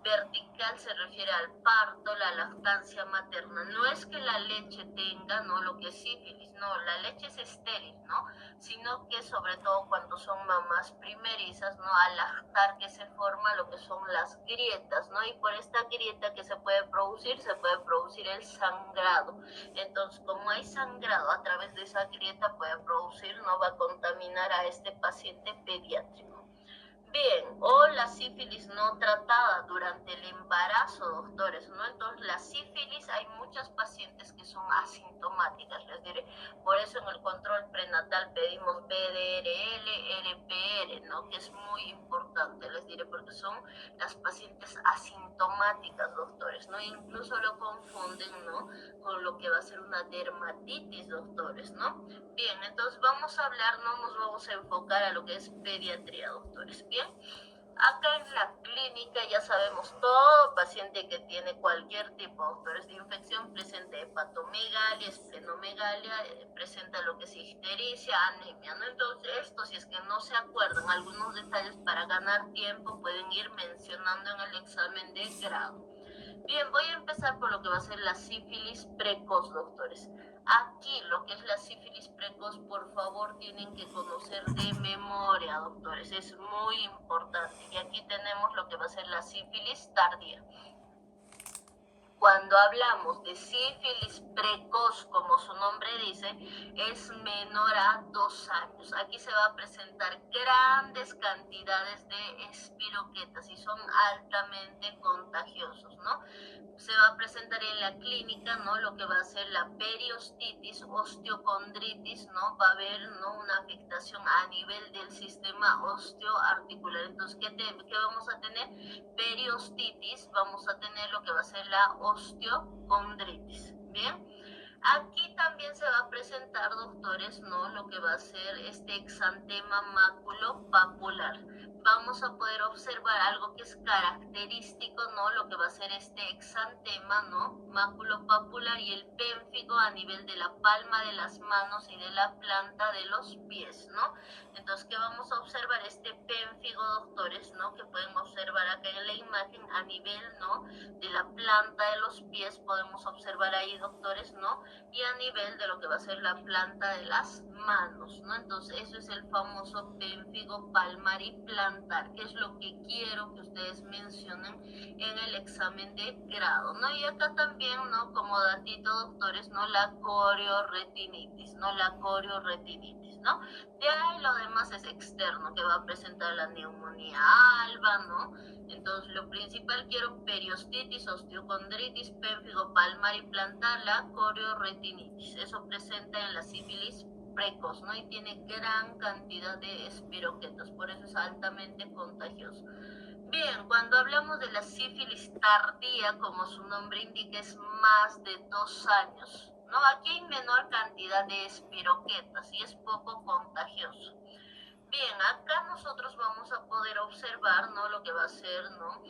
Vertical se refiere al parto, la lactancia materna. No es que la leche tenga, ¿no?, lo que es sífilis, no, la leche es estéril, ¿no? Sino que sobre todo cuando son mamás primerizas, ¿no?, al lactar que se forma lo que son las grietas, ¿no? Y por esta grieta que se puede producir el sangrado. Entonces, como hay sangrado a través de esa grieta, puede producir, ¿no?, va a contaminar a este paciente pediátrico. Bien, o la sífilis no tratada durante el embarazo, doctores, ¿no? Entonces, la sífilis, hay muchas pacientes que son asintomáticas, les diré. Por eso en el control prenatal pedimos BDRL, RPR, ¿no? Que es muy importante, les diré, porque son las pacientes asintomáticas, doctores, ¿no? Incluso lo confunden, ¿no?, con lo que va a ser una dermatitis, doctores, ¿no? Bien, entonces vamos a hablar, no nos vamos a enfocar a lo que es pediatría, doctores. Bien, acá en la clínica ya sabemos, todo paciente que tiene cualquier tipo, doctores, de infección presenta hepatomegalia, esplenomegalia, presenta lo que es ictericia, anemia, ¿no? Entonces, esto, si es que no se acuerdan algunos detalles para ganar tiempo, pueden ir mencionando en el examen de grado. Bien, voy a empezar por lo que va a ser la sífilis precoz, doctores. Aquí, lo que es la sífilis precoz, por favor, tienen que conocer de memoria, doctores. Es muy importante. Y aquí tenemos lo que va a ser la sífilis tardía. Cuando hablamos de sífilis precoz, como su nombre dice, es menor a 2 años. Aquí se va a presentar grandes cantidades de espiroquetas y son altamente contagiosos, ¿no? Se va a presentar en la clínica, ¿no?, lo que va a ser la periostitis, osteocondritis, ¿no? Va a haber, ¿no?, una afectación a nivel del sistema osteoarticular. Entonces, ¿qué vamos a tener? Periostitis, vamos a tener lo que va a ser la osteocondritis. Bien. Aquí también se va a presentar, doctores, ¿no?, lo que va a ser este exantema maculopapular. Vamos a poder observar algo que es característico, ¿no?, lo que va a ser este exantema, ¿no?, maculopapular, y el pénfigo a nivel de la palma de las manos y de la planta de los pies, ¿no? Entonces, ¿qué vamos a observar? Este pénfigo, doctores, ¿no?, que pueden observar acá en la imagen a nivel, ¿no?, de la planta de los pies, podemos observar ahí, doctores, ¿no?, y a nivel de lo que va a ser la planta de las manos, ¿no? Entonces, eso es el famoso pénfigo palmar y plantar, que es lo que quiero que ustedes mencionen en el examen de grado, ¿no? Y acá también, ¿no?, como datito, doctores, ¿no?, la corioretinitis, ¿no? La corioretinitis, ¿no? De ahí lo demás es externo, que va a presentar la neumonía alba, ¿no? Entonces, lo principal, quiero periostitis, osteocondritis, pénfigo palmar y plantar, la corioretinitis. Eso presenta en la sífilis precoz, ¿no? Y tiene gran cantidad de espiroquetas, por eso es altamente contagioso. Bien, cuando hablamos de la sífilis tardía, como su nombre indica, es más de 2 años, ¿no? Aquí hay menor cantidad de espiroquetas y es poco contagioso. Bien, acá nosotros vamos a poder observar, ¿no?, lo que va a ser, ¿no?,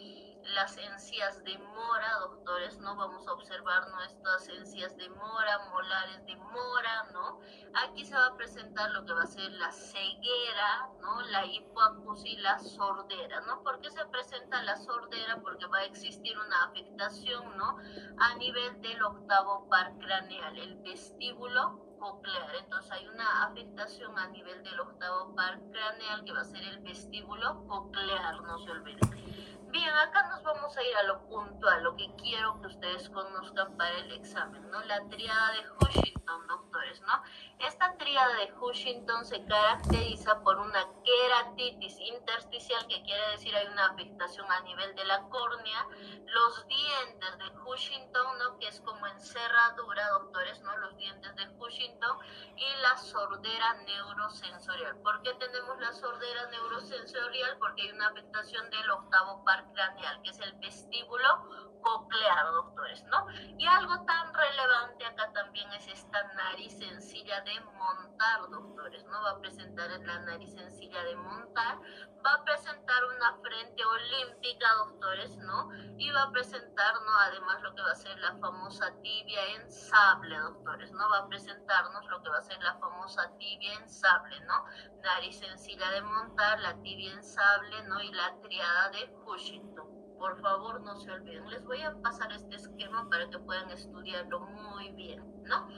las encías de mora, doctores, ¿no? Vamos a observar nuestras encías de mora, molares de mora, ¿no? Aquí se va a presentar lo que va a ser la ceguera, ¿no?, la hipoacusia y la sordera, ¿no? ¿Por qué se presenta la sordera? Porque va a existir una afectación, ¿no?, a nivel del octavo par craneal, el vestíbulo coclear. Entonces hay una afectación a nivel del octavo par craneal, que va a ser el vestíbulo coclear, no se olviden. Bien, acá nos vamos a ir a lo puntual, lo que quiero que ustedes conozcan para el examen, ¿no? La tríada de Huntington, doctores, ¿no? Esta tríada de Huntington se caracteriza por una queratitis intersticial, que quiere decir hay una afectación a nivel de la córnea, los dientes de Huntington, ¿no?, que es como en cerradura, doctores, ¿no?, los dientes de Huntington, y la sordera neurosensorial. ¿Por qué tenemos la sordera neurosensorial? Porque hay una afectación del octavo par craneal, que es el vestíbulo coclear, doctores, ¿no? Y algo tan relevante acá también es esta nariz sencilla de montar, doctores, ¿no? Va a presentar la nariz sencilla de montar, va a presentar una frente olímpica, doctores, ¿no? Y va a presentar, ¿no? Además lo que va a ser la famosa tibia en sable, doctores, ¿no? Va a presentarnos lo que va a ser la famosa tibia en sable, ¿no? Nariz sencilla de montar, la tibia en sable, ¿no? Y la triada de Huntington. Por favor, no se olviden. Les voy a pasar este esquema para que puedan estudiarlo muy bien, ¿no?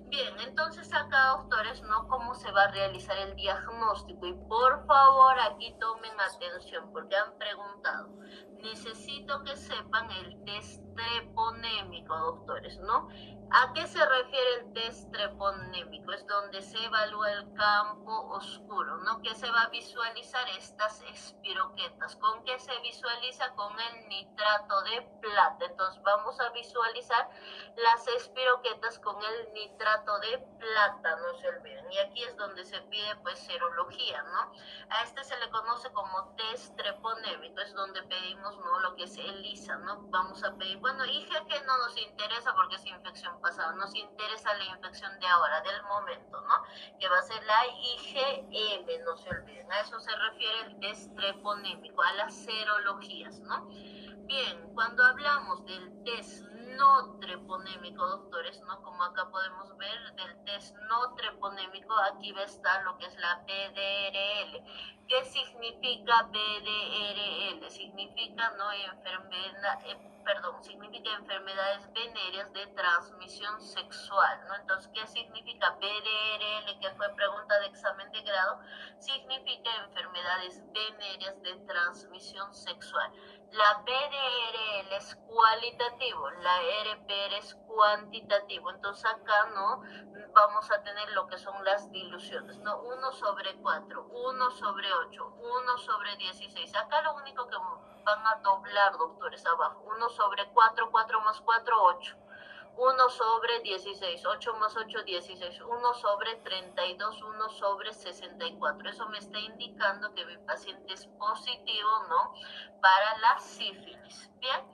Bien, entonces acá, doctores, ¿no? ¿Cómo se va a realizar el diagnóstico? Y por favor, aquí tomen atención, porque han preguntado. Necesito que sepan el test treponémico, doctores, ¿no? ¿A qué se refiere el test treponémico? Es donde se evalúa el campo oscuro, ¿no? Que se va a visualizar estas espiroquetas. ¿Con qué se visualiza? Con el nitrato de plata. Entonces vamos a visualizar las espiroquetas con el nitrato de plata, no se olviden. Y aquí es donde se pide pues serología, ¿no? A este se le conoce como test treponémico, es donde pedimos, ¿no? Lo que es ELISA, ¿no? Vamos a pedir, bueno, IgG no nos interesa porque es infección pasada, nos interesa la infección de ahora, del momento, ¿no? Que va a ser la IgM, no se olviden. A eso se refiere el test treponémico, a las serologías, ¿no? Bien, cuando hablamos del test no treponémico, doctores, ¿no? Como acá podemos ver, del test no treponémico, aquí va a estar lo que es la PDRL. ¿Qué significa PDRL? Significa, ¿no? Significa enfermedades venéreas de transmisión sexual, ¿no? Entonces, ¿qué significa PDRL? Que fue pregunta de examen de grado, significa enfermedades venéreas de transmisión sexual. La PDRL es cualitativo, la RPR es cuantitativo. Entonces acá no vamos a tener lo que son las diluciones, ¿no? 1/4, 1/8, 1/16. Acá lo único que van a doblar, doctores, abajo. 1/4, 4 más 4, 8. 1/16, 8 más 8, 16, 1/32, 1/64. Eso me está indicando que mi paciente es positivo, ¿no? Para la sífilis. Bien.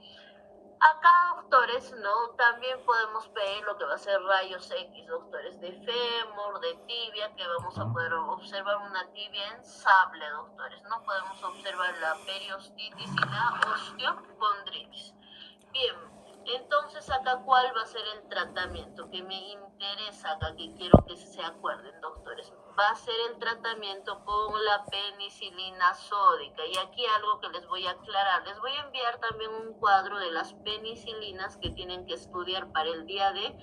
Acá, doctores, ¿no? También podemos ver lo que va a ser rayos X, doctores, de fémur, de tibia, que vamos a poder observar una tibia en sable, doctores, ¿no? Podemos observar la periostitis y la osteocondritis. Bien, entonces acá, ¿cuál va a ser el tratamiento? Que me interesa acá, que quiero que se acuerden, doctores. Va a ser el tratamiento con la penicilina sódica. Y aquí algo que les voy a aclarar. Les voy a enviar también un cuadro de las penicilinas que tienen que estudiar para el día de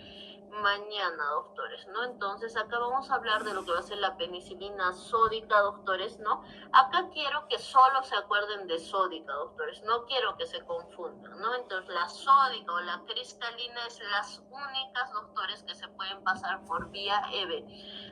mañana, doctores, ¿no? Entonces acá vamos a hablar de lo que va a ser la penicilina sódica, doctores, ¿no? Acá quiero que solo se acuerden de sódica, doctores, no quiero que se confundan, ¿no? Entonces la sódica o la cristalina es las únicas, doctores, que se pueden pasar por vía EB.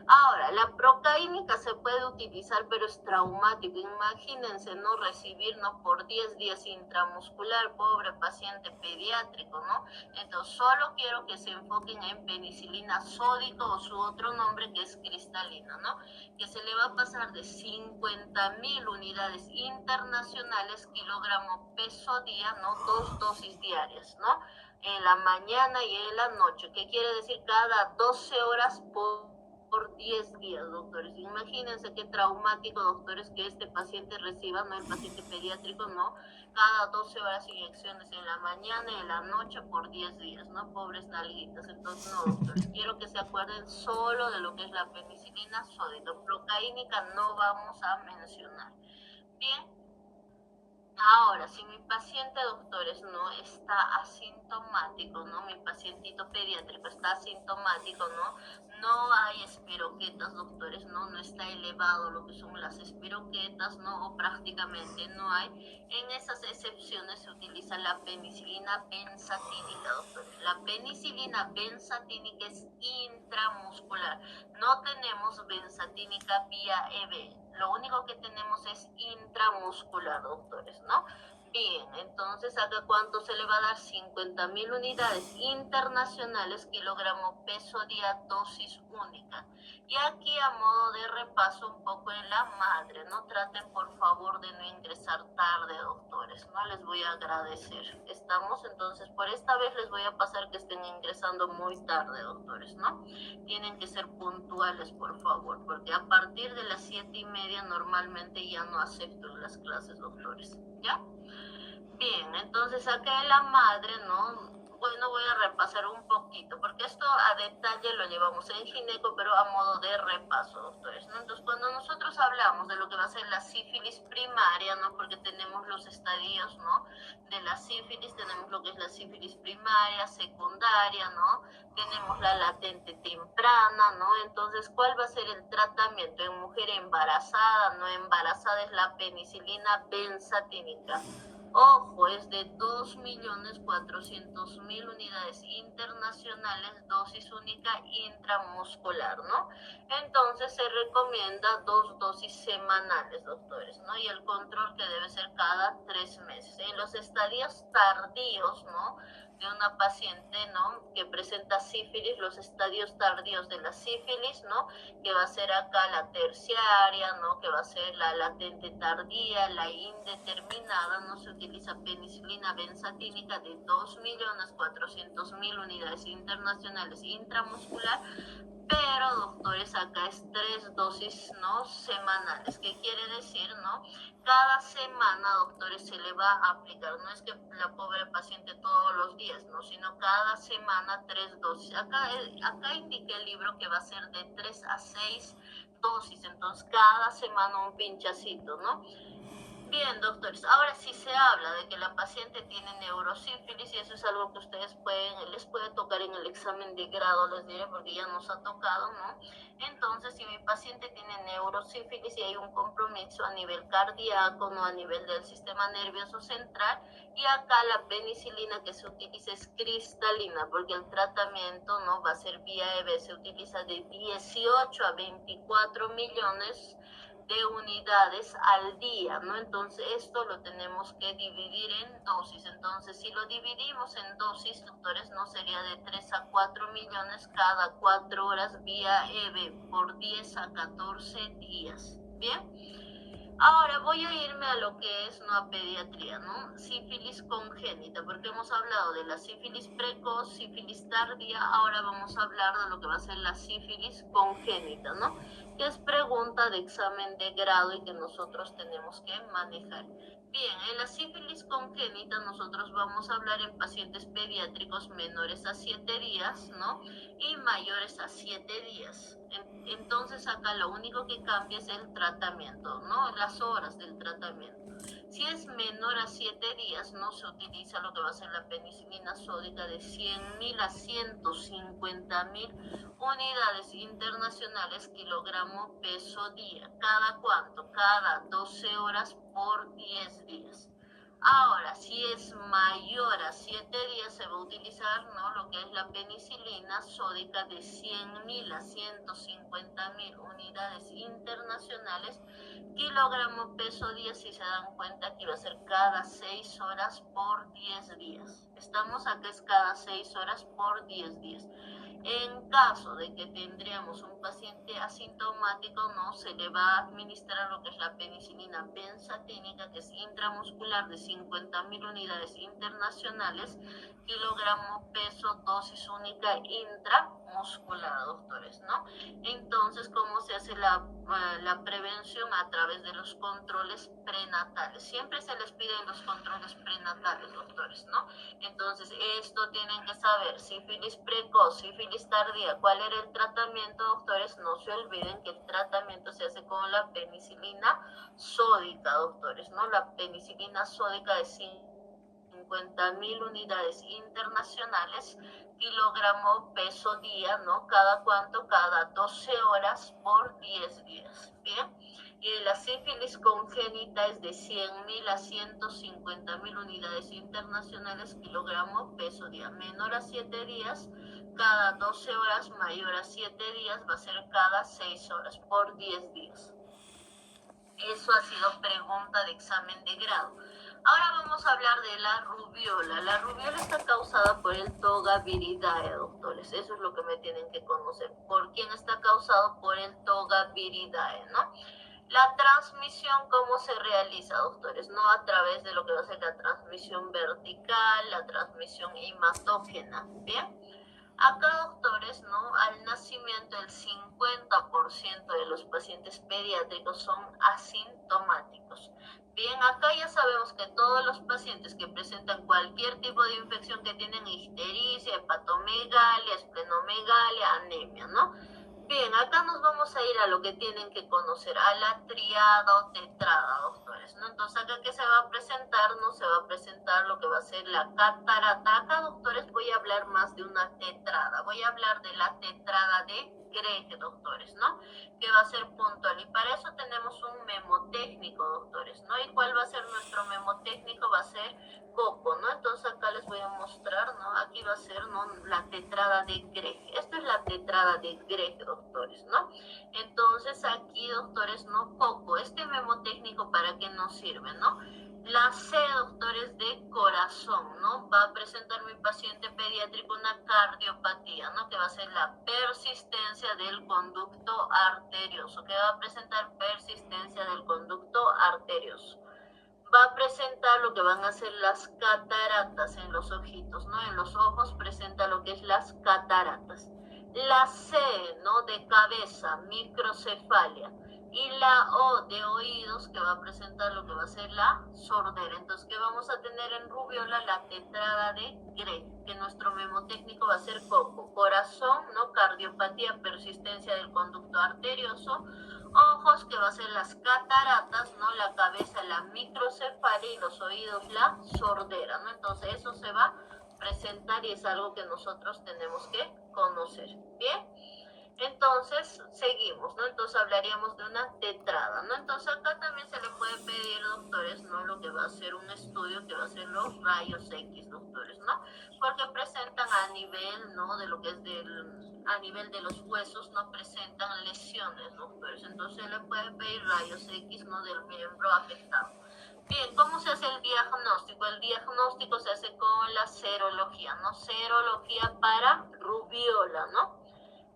Ahora, la procaínica se puede utilizar, pero es traumático. Imagínense, ¿no? Recibir, ¿no? Por 10 días intramuscular, pobre paciente pediátrico, ¿no? Entonces, solo quiero que se enfoquen en penicilina sódica o su otro nombre que es cristalina, ¿no? Que se le va a pasar de 50.000 unidades internacionales, kilogramo peso día, ¿no? 2 dosis diarias, ¿no? En la mañana y en la noche, que quiere decir cada 12 horas por 10 días, doctores. Imagínense qué traumático, doctores, que este paciente reciba, no el paciente pediátrico, no, cada 12 horas inyecciones en la mañana y en la noche por 10 días, ¿no? Pobres nalguitas. Entonces, no, doctores, quiero que se acuerden solo de lo que es la penicilina sódica. Procaínica no vamos a mencionar. Bien. Ahora, si mi paciente, doctores, no está asintomático, ¿no? Mi pacientito pediátrico está asintomático, ¿no? No hay espiroquetas, doctores, ¿no? No está elevado lo que son las espiroquetas, ¿no? O prácticamente no hay. En esas excepciones se utiliza la penicilina benzatínica, doctores. La penicilina benzatínica es intramuscular. No tenemos benzatínica vía EB. Lo único que tenemos es intramuscular, doctores, ¿no? Bien, entonces acá cuánto se le va a dar 50.000 unidades internacionales, kilogramo peso día, dosis única. Y aquí a modo de repaso un poco en la madre, ¿no? Traten por favor de no ingresar tarde, doctores, ¿no? Les voy a agradecer. Estamos, entonces por esta vez les voy a pasar que estén ingresando muy tarde, doctores, ¿no? Tienen que ser puntuales, por favor, porque a partir de las 7:30 normalmente ya no acepto en las clases, doctores, ¿ya? Bien, entonces acá en la madre, ¿no? Bueno, voy a repasar un poquito, porque esto a detalle lo llevamos en gineco, pero a modo de repaso, doctores, ¿no? Entonces, cuando nosotros hablamos de lo que va a ser la sífilis primaria, ¿no? Porque tenemos los estadios, ¿no? De la sífilis, tenemos lo que es la sífilis primaria, secundaria, ¿no? Tenemos la latente temprana, ¿no? Entonces, ¿cuál va a ser el tratamiento en mujer embarazada, no embarazada? Es la penicilina benzatínica. Ojo, es de 2.400.000 unidades internacionales, dosis única intramuscular, ¿no? Entonces se recomienda 2 dosis semanales, doctores, ¿no? Y el control que debe ser cada 3 meses. En los estadios tardíos, ¿no? De una paciente, ¿no? Que presenta sífilis, los estadios tardíos de la sífilis, ¿no? Que va a ser acá la terciaria, ¿no? Que va a ser la latente tardía, la indeterminada, ¿no? Se utiliza penicilina benzatínica de 2.400.000 unidades internacionales intramuscular, pero doctores, acá es 3 dosis, ¿no? Semanales. ¿Qué quiere decir, no? Cada semana, doctores, se le va a aplicar. No es que la pobre paciente todos los días, ¿no? Sino cada semana 3 dosis. Acá indiqué el libro que va a ser de 3 a 6 dosis. Entonces, cada semana un pinchacito, ¿no? Bien, doctores, ahora sí se habla de que la paciente tiene neurosífilis y eso es algo que ustedes les puede tocar en el examen de grado, les diré, porque ya nos ha tocado, ¿no? Entonces, si mi paciente tiene neurosífilis y hay un compromiso a nivel cardíaco, no a nivel del sistema nervioso central, y acá la penicilina que se utiliza es cristalina, porque el tratamiento no va a ser vía EV, se utiliza de 18 a 24 millones de unidades al día, ¿no? Entonces esto lo tenemos que dividir en dosis. Entonces si lo dividimos en dosis, doctores, no sería de 3 a 4 millones cada 4 horas vía EV por 10 a 14 días. Bien. Ahora voy a irme a lo que es no a pediatría, ¿no? Sífilis congénita, porque hemos hablado de la sífilis precoz, sífilis tardía, ahora vamos a hablar de lo que va a ser la sífilis congénita, ¿no? Que es pregunta de examen de grado y que nosotros tenemos que manejar. Bien, en la sífilis congénita nosotros vamos a hablar en pacientes pediátricos menores a 7 días, ¿no? Y mayores a 7 días. Entonces acá lo único que cambia es el tratamiento, ¿no? Las horas del tratamiento. Si es menor a 7 días, no se utiliza lo que va a ser la penicilina sódica de 100.000 a 150.000 unidades internacionales kilogramo peso día. ¿Cada cuánto? Cada 12 horas por 10 días. Ahora, si es mayor a 7 días, se va a utilizar, ¿no? Lo que es la penicilina sódica de 100.000 a 150.000 unidades internacionales, kilogramo peso día, si se dan cuenta que va a ser cada 6 horas por 10 días. Estamos acá, es cada 6 horas por 10 días. En caso de que tendríamos un paciente asintomático, no se le va a administrar lo que es la penicilina benzatínica, que es intramuscular de 50.000 unidades internacionales, kilogramo peso, dosis única intramuscular, doctores, ¿no? Entonces, ¿cómo se hace la prevención? A través de los controles prenatales. Siempre se les piden los controles prenatales, doctores, ¿no? Entonces, esto tienen que saber, sífilis precoz, sífilis tardía, ¿cuál era el tratamiento, doctores? No se olviden que el tratamiento se hace con la penicilina sódica, doctores, ¿no? La penicilina sódica de 50.000 unidades internacionales, kilogramo peso día, ¿no? ¿Cada cuánto? Cada 12 horas por 10 días, ¿bien? Y la sífilis congénita es de 100.000 a 150.000 unidades internacionales, kilogramo peso día. Menor a 7 días, cada 12 horas, mayor a 7 días, va a ser cada 6 horas por 10 días. Eso ha sido pregunta de examen de grado. Ahora vamos a hablar de la rubiola. La rubiola está causada por el Toga viridae, doctores. Eso es lo que me tienen que conocer. ¿Por quién está causado? Por el Toga viridae, ¿no? La transmisión, ¿cómo se realiza, doctores? No a través de lo que va a ser la transmisión vertical, la transmisión hematógena, ¿bien? Acá, doctores, ¿no? Al nacimiento el 50% de los pacientes pediátricos son asintomáticos. Bien, acá ya sabemos que todos los pacientes que presentan cualquier tipo de infección que tienen ictericia, hepatomegalia, esplenomegalia, anemia, ¿no? Bien, acá nos vamos a ir a lo que tienen que conocer, a la triada o tetrada, doctores, ¿no? Entonces, acá que se va a presentar, no se va a presentar lo que va a ser la catarata. Acá, doctores, voy a hablar más de una tetrada. Voy a hablar de la tetrada de Grege, doctores, ¿no? Que va a ser puntual. Y para eso tenemos un memotécnico, doctores, ¿no? ¿Y cuál va a ser nuestro memotécnico? Va a ser coco, ¿no? Entonces acá les voy a mostrar, ¿no? Aquí va a ser, ¿no? La tetrada de Grege. Esta es la tetrada de Grege, doctores, ¿no? Entonces aquí, doctores, ¿no? Coco. Este memotécnico, ¿para qué nos sirve, no? La C, doctores, de corazón, ¿no? Va a presentar mi paciente pediátrico una cardiopatía, ¿no? Que va a ser la persistencia del conducto arterioso, que va a presentar persistencia del conducto arterioso. Va a presentar lo que van a ser las cataratas en los ojitos, ¿no? En los ojos presenta lo que es las cataratas. La C, ¿no? De cabeza, microcefalia. Y la O de oídos, que va a presentar lo que va a ser la sordera. Entonces, ¿qué vamos a tener en rubiola? La tetrada de Gray, que nuestro memotécnico va a ser coco. Corazón, ¿no? Cardiopatía, persistencia del conducto arterioso. Ojos, que va a ser las cataratas, ¿no? La cabeza, la microcefalia, y los oídos, la sordera, ¿no? Entonces eso se va a presentar y es algo que nosotros tenemos que conocer, ¿bien? Entonces, seguimos, ¿no? Entonces hablaríamos de una tetrada, ¿no? Entonces acá también se le puede pedir, doctores, ¿no? Lo que va a ser un estudio, que va a ser los rayos X, doctores, ¿no? Porque presentan a nivel, ¿no? De lo que es a nivel de los huesos, ¿no? Presentan lesiones, doctores. Entonces se le puede pedir rayos X, ¿no? Del miembro afectado. Bien, ¿cómo se hace el diagnóstico? El diagnóstico se hace con la serología, ¿no? Serología para rubiola, ¿no?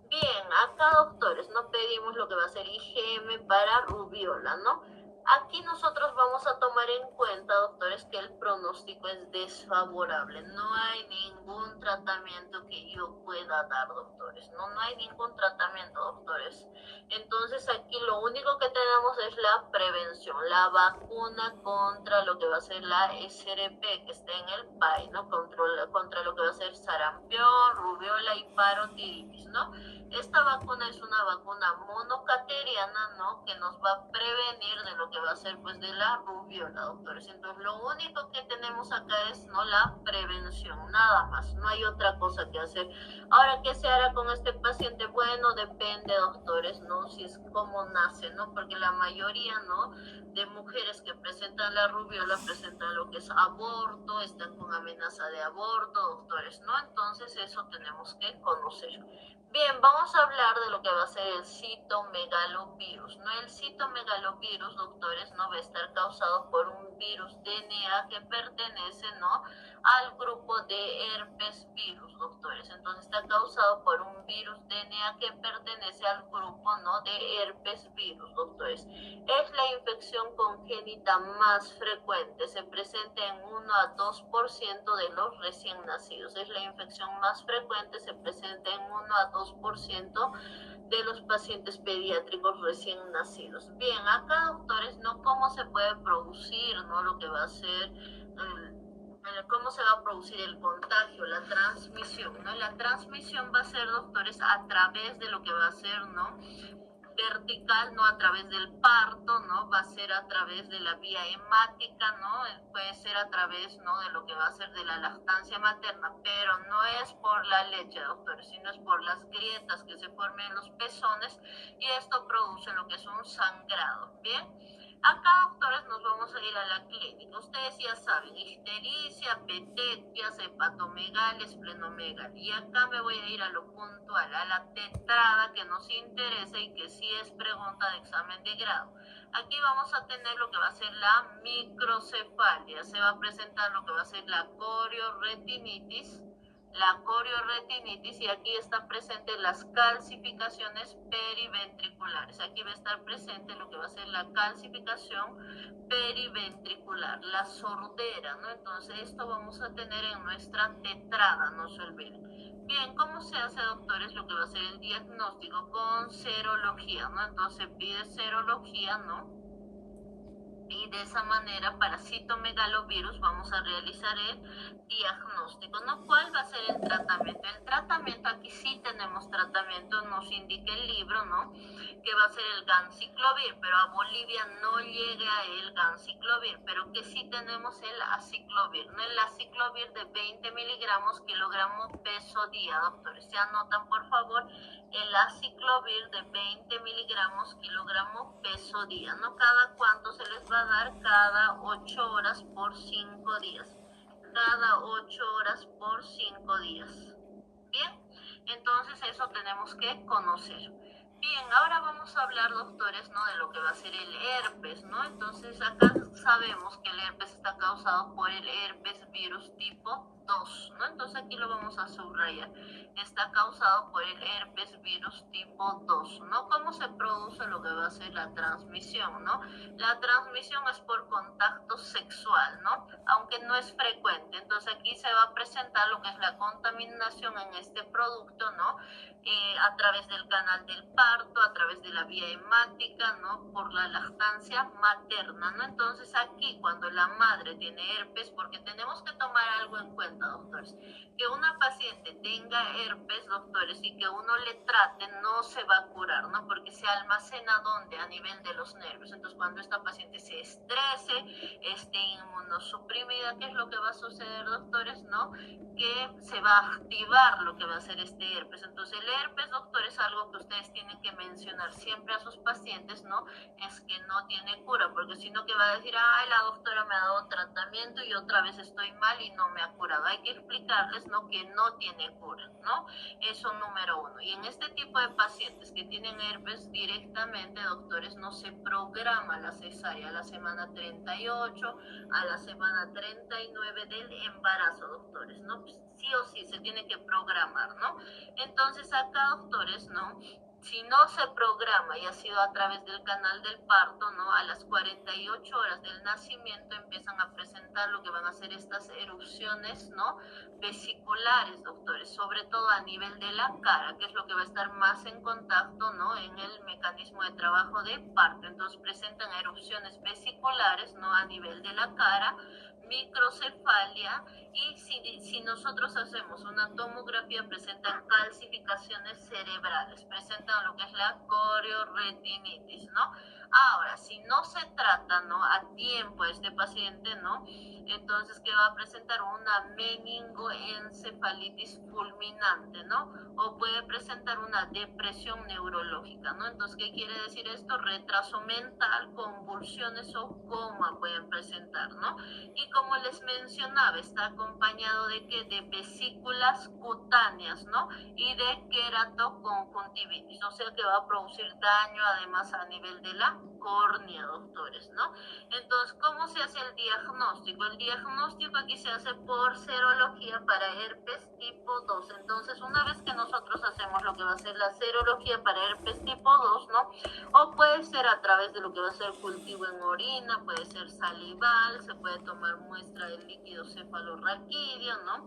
Bien, acá, doctores, no pedimos lo que va a ser IgM para rubiola, ¿no? Aquí nosotros vamos a tomar en cuenta, doctores, que el pronóstico es desfavorable. No hay ningún tratamiento que yo pueda dar, doctores. No hay ningún tratamiento, doctores. Entonces aquí lo único que tenemos es la prevención, la vacuna contra lo que va a ser la SRP, que está en el PAI, ¿no? Contra lo que va a ser sarampión, rubiola y parotiditis, ¿no? Esta vacuna es una vacuna monocateriana, ¿no? Que nos va a prevenir de lo que va a ser, pues, de la rubiola, doctores. Entonces, lo único que tenemos acá es, ¿no? La prevención, nada más. No hay otra cosa que hacer. Ahora, ¿qué se hará con este paciente? Bueno, depende, doctores, ¿no? Si es como nace, ¿no? Porque la mayoría, ¿no? De mujeres que presentan la rubiola presentan lo que es aborto, están con amenaza de aborto, doctores, ¿no? Entonces, eso tenemos que conocer. Bien, vamos a hablar de lo que va a ser el citomegalovirus, ¿no? El citomegalovirus, doctores, no va a estar causado por un virus DNA que pertenece, ¿no? Al grupo de herpes virus, doctores. Entonces está causado por un virus DNA que pertenece al grupo, ¿no? De herpes virus, doctores. Es la infección congénita más frecuente, se presenta en 1 a 2% de los recién nacidos. Es la infección más frecuente, se presenta en 1 a 2% de los pacientes pediátricos recién nacidos. Bien, acá, doctores, ¿no? ¿Cómo se puede producir, ¿no? Lo que va a ser cómo se va a producir el contagio, la transmisión, ¿no? La transmisión va a ser, doctores, a través de lo que va a ser, ¿no? Vertical, ¿no? A través del parto, ¿no? Va a ser a través de la vía hemática, ¿no? Puede ser a través, ¿no? De lo que va a ser de la lactancia materna, pero no es por la leche, doctores, sino es por las grietas que se formen en los pezones y esto produce lo que es un sangrado, ¿bien? Acá, doctores, nos vamos a ir a la clínica. Ustedes ya saben, ictericia, petequias, hepatomegalia, esplenomegalia. Y acá me voy a ir a lo puntual, a la tetrada que nos interesa y que sí es pregunta de examen de grado. Aquí vamos a tener lo que va a ser la microcefalia. Se va a presentar lo que va a ser la corioretinitis, y aquí están presentes las calcificaciones periventriculares. Aquí va a estar presente lo que va a ser la calcificación periventricular, la sordera, ¿no? Entonces esto vamos a tener en nuestra tetrada, no se olviden. Bien, ¿cómo se hace, doctores, lo que va a ser el diagnóstico? Con serología, ¿no? Entonces pide serología, ¿no? Y de esa manera, para citomegalovirus, vamos a realizar el diagnóstico, ¿no? ¿Cuál va a ser el tratamiento? El tratamiento, aquí sí tenemos tratamiento, nos indica el libro, ¿no? Que va a ser el ganciclovir, pero a Bolivia no llega el ganciclovir, pero que sí tenemos el aciclovir, ¿no? El aciclovir de 20 miligramos kilogramo peso día, doctores. Se anotan, por favor, el aciclovir de 20 miligramos kilogramo peso día, ¿no? ¿Cada cuánto se les va a dar? Cada 8 horas por 5 días. Cada 8 horas por 5 días. Bien, entonces eso tenemos que conocer. Bien, ahora vamos a hablar, doctores, ¿no? De lo que va a ser el herpes, ¿no? Entonces acá sabemos que el herpes está causado por el herpes virus tipo 2, ¿no? Entonces aquí lo vamos a subrayar. Está causado por el herpes virus tipo 2, ¿no? ¿Cómo se produce lo que va a ser la transmisión, ¿no? La transmisión es por contacto sexual, ¿no? Aunque no es frecuente. Entonces aquí se va a presentar lo que es la contaminación en este producto, ¿no? A través del canal del parto, a través de la vía hemática, ¿no? Por la lactancia materna, ¿no? Entonces aquí cuando la madre tiene herpes, porque tenemos que tomar algo en cuenta, doctores, que una paciente tenga herpes, doctores, y que uno le trate, no se va a curar, ¿no? Porque se almacena ¿dónde? A nivel de los nervios. Entonces cuando esta paciente se estrese, esté inmunosuprimida, ¿qué es lo que va a suceder, doctores? ¿No? Que se va a activar lo que va a ser este herpes. Entonces el herpes, doctor, es algo que ustedes tienen que mencionar siempre a sus pacientes, ¿no? Es que no tiene cura, porque si no, que va a decir, ay, la doctora me ha dado tratamiento y otra vez estoy mal y no me ha curado. Hay que explicarles, ¿no? Que no tiene cura, ¿no? Eso número uno. Y en este tipo de pacientes que tienen herpes directamente, doctores, no se programa la cesárea a la semana 38, a la semana 39 del embarazo, doctores, ¿no? Pues sí o sí se tiene que programar, ¿no? Entonces acá, doctores, ¿no? Si no se programa y ha sido a través del canal del parto, ¿no? A las 48 horas del nacimiento empiezan a presentar lo que van a ser estas erupciones, ¿no? Vesiculares, doctores, sobre todo a nivel de la cara, que es lo que va a estar más en contacto, ¿no? En el mecanismo de trabajo de parto. Entonces presentan erupciones vesiculares, ¿no? A nivel de la cara, microcefalia, y si nosotros hacemos una tomografía presentan calcificaciones cerebrales, presentan lo que es la corioretinitis, ¿no? Ahora, si no se trata, ¿no? A tiempo este paciente, ¿no? Entonces que va a presentar una meningoencefalitis fulminante, ¿no? O puede presentar una depresión neurológica, ¿no? Entonces, ¿qué quiere decir esto? Retraso mental, convulsiones o coma pueden presentar, ¿no? Y como les mencionaba, está acompañado de ¿qué? De vesículas cutáneas, ¿no? Y de queratoconjuntivitis, o sea que va a producir daño además a nivel de la córnea, doctores, ¿no? Entonces, ¿cómo se hace el diagnóstico? El diagnóstico aquí se hace por serología para herpes tipo 2. Entonces, una vez que nosotros hacemos lo que va a ser la serología para herpes tipo 2, ¿no? O puede ser a través de lo que va a ser cultivo en orina, puede ser salival, se puede tomar muestra del líquido cefalorraquídeo, ¿no?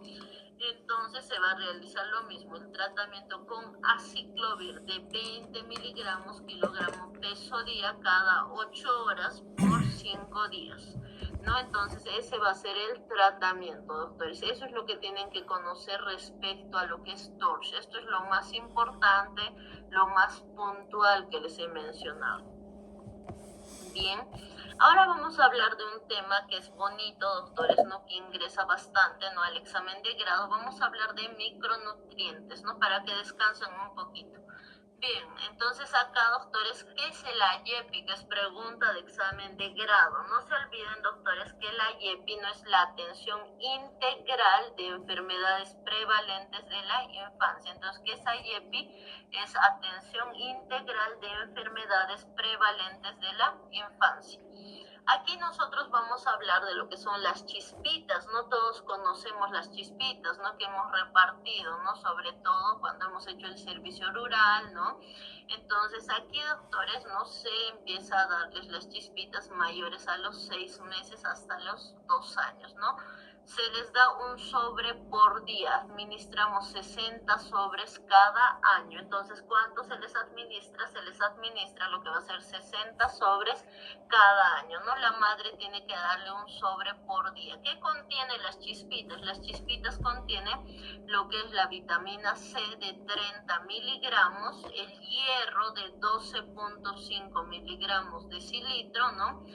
Entonces se va a realizar lo mismo, el tratamiento con aciclovir de 20 miligramos kilogramo peso día cada 8 horas por 5 días, ¿no? Entonces ese va a ser el tratamiento, doctores. Eso es lo que tienen que conocer respecto a lo que es TORCH. Esto es lo más importante, lo más puntual que les he mencionado. Bien. Ahora vamos a hablar de un tema que es bonito, doctores, ¿no? Que ingresa bastante, ¿no? Al examen de grado. Vamos a hablar de micronutrientes, ¿no? Para que descansen un poquito. Bien, entonces acá, doctores, ¿qué es el IEPI? Que es pregunta de examen de grado. No se olviden, doctores, que el IEPI no es la atención integral de enfermedades prevalentes de la infancia. Entonces, ¿qué es IEPI? Es atención integral de enfermedades prevalentes de la infancia. Aquí nosotros vamos a hablar de lo que son las chispitas, no todos conocemos las chispitas, ¿no? Que hemos repartido, ¿no? Sobre todo cuando hemos hecho el servicio rural, ¿no? Entonces aquí, doctores, no se empieza a darles las chispitas mayores a los 6 meses hasta los 2 años, ¿no? Se les da un sobre por día, administramos 60 sobres cada año. Entonces, ¿cuánto se les administra? Se les administra lo que va a ser 60 sobres cada año, ¿no? La madre tiene que darle un sobre por día. ¿Qué contiene las chispitas? Las chispitas contienen lo que es la vitamina C de 30 miligramos, el hierro de 12.5 miligramos de cilitro, ¿no?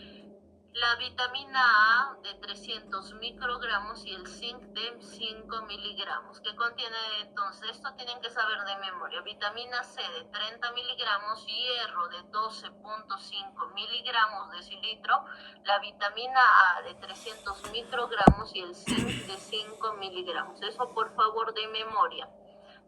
La vitamina A de 300 microgramos y el zinc de 5 miligramos. ¿Qué contiene entonces? Esto tienen que saber de memoria. Vitamina C de 30 miligramos, hierro de 12.5 miligramos de cilitro, la vitamina A de 300 microgramos y el zinc de 5 miligramos. Eso por favor de memoria.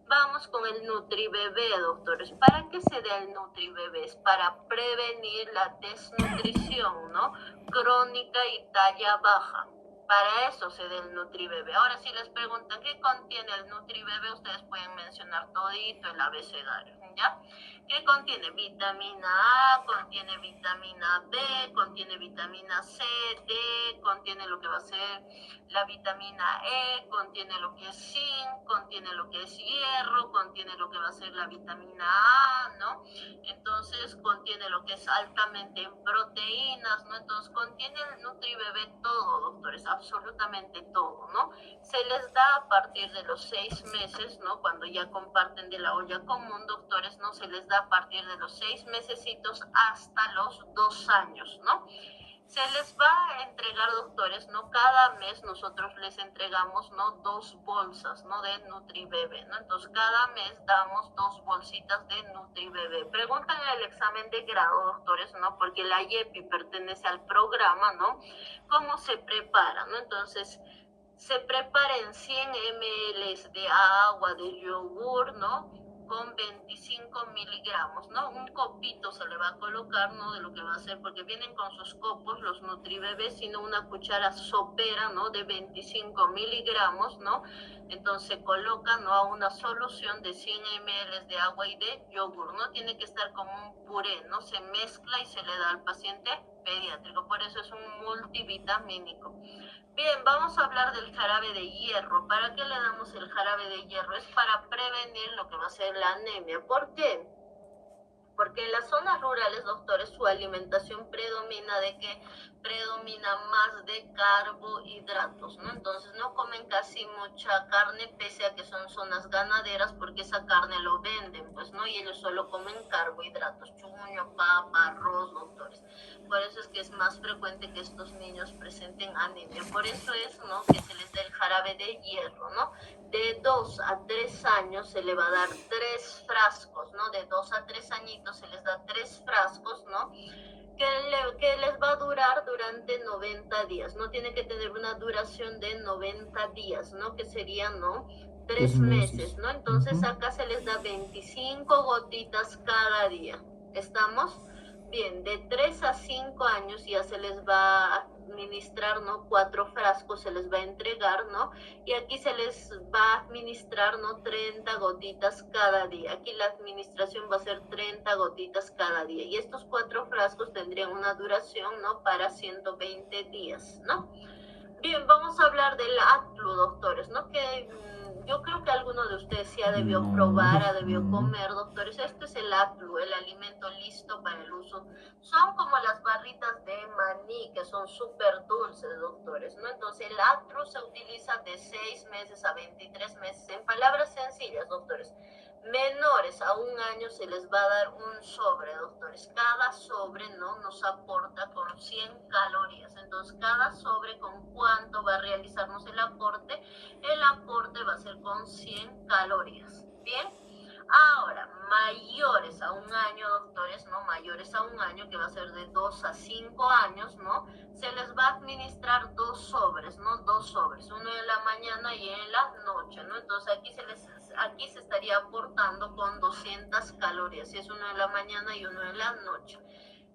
Vamos con el NutriBebé, doctores. ¿Para qué se da el NutriBebé? Es para prevenir la desnutrición, ¿no? Crónica y talla baja. Para eso se da el NutriBebé. Ahora, si les preguntan qué contiene el NutriBebé, ustedes pueden mencionar todito el abecedario, ¿ya? ¿Qué contiene? Vitamina A, contiene vitamina B, contiene vitamina C, D, contiene lo que va a ser la vitamina E, contiene lo que es zinc, contiene lo que es hierro, contiene lo que va a ser la vitamina A, ¿no? Entonces contiene lo que es altamente en proteínas, ¿no? Entonces contiene el NutriBebé todo, doctores, absolutamente todo, ¿no? Se les da a partir de los 6 meses, ¿no? Cuando ya comparten de la olla común, doctores, ¿no? Se les da a partir de los 6 mesecitos hasta los 2 años, ¿no? Se les va a entregar, doctores, ¿no? Cada mes nosotros les entregamos, ¿no? 2 bolsas, ¿no? De NutriBebé, ¿no? Entonces, cada mes damos 2 bolsitas de NutriBebé. Preguntan en el examen de grado, doctores, ¿no? Porque la IEPI pertenece al programa, ¿no? ¿Cómo se prepara, ¿no? Entonces, se prepara en 100 ml de agua, de yogur, ¿no? Con 25 miligramos, ¿no? Un copito se le va a colocar, ¿no? De lo que va a hacer, porque vienen con sus copos los NutriBebés, sino una cuchara sopera, ¿no? De 25 miligramos, ¿no? Entonces se coloca, ¿no? A una solución de 100 ml de agua y de yogur, ¿no? Tiene que estar como un puré, ¿no? Se mezcla y se le da al paciente pediátrico, por eso es un multivitamínico. Bien, vamos a hablar del jarabe de hierro. ¿Para qué le damos el jarabe de hierro? Es para prevenir lo que va a ser la anemia. ¿Por qué? Porque en las zonas rurales, doctores, su alimentación predomina más de carbohidratos, ¿no? Entonces no comen casi mucha carne, pese a que son zonas ganaderas, porque esa carne lo venden, pues, ¿no? Y ellos solo comen carbohidratos, chuño, papa, arroz, doctores. Por eso es que es más frecuente que estos niños presenten anemia. Por eso es, ¿no? Que se les da el jarabe de hierro, ¿no? De 2 a 3 años se le va a dar 3 frascos, ¿no? De 2 a 3 añitos se les da 3 frascos, ¿no? Que les va a durar durante 90 días, ¿no? Tiene que tener una duración de 90 días, ¿no? Que serían, ¿no? 3 meses, ¿no? Entonces acá se les da 25 gotitas cada día. ¿Estamos? Bien, de 3 a 5 años ya se les va a administrar, ¿no? 4 frascos se les va a entregar, ¿no? Y aquí se les va a administrar, ¿no? 30 gotitas cada día. Aquí la administración va a ser 30 gotitas cada día. Y estos 4 frascos tendrían una duración, ¿no? Para 120 días, ¿no? Bien, vamos a hablar del ACLU, doctores, ¿no? Que yo creo que alguno de ustedes ya debió probar, debió comer, doctores. Este es el ACLU, el alimento listo para el uso. Son como las barritas de maní, que son súper dulces, doctores, ¿no? Entonces, el ACLU se utiliza de 6 meses a 23 meses. En palabras sencillas, doctores, menores a 1 año se les va a dar un sobre, doctores. Cada sobre, ¿no? Nos aporta con 100 calorías. Entonces, cada sobre, ¿con cuánto va a realizarnos el aporte? El aporte va a ser con 100 calorías. ¿Bien? Ahora, mayores menores a 1 año, que va a ser de 2 a 5 años, ¿no? Se les va a administrar 2 sobres, ¿no? 2 sobres, uno en la mañana y en la noche, ¿no? Entonces aquí se estaría aportando con 200 calorías, si es uno en la mañana y uno en la noche.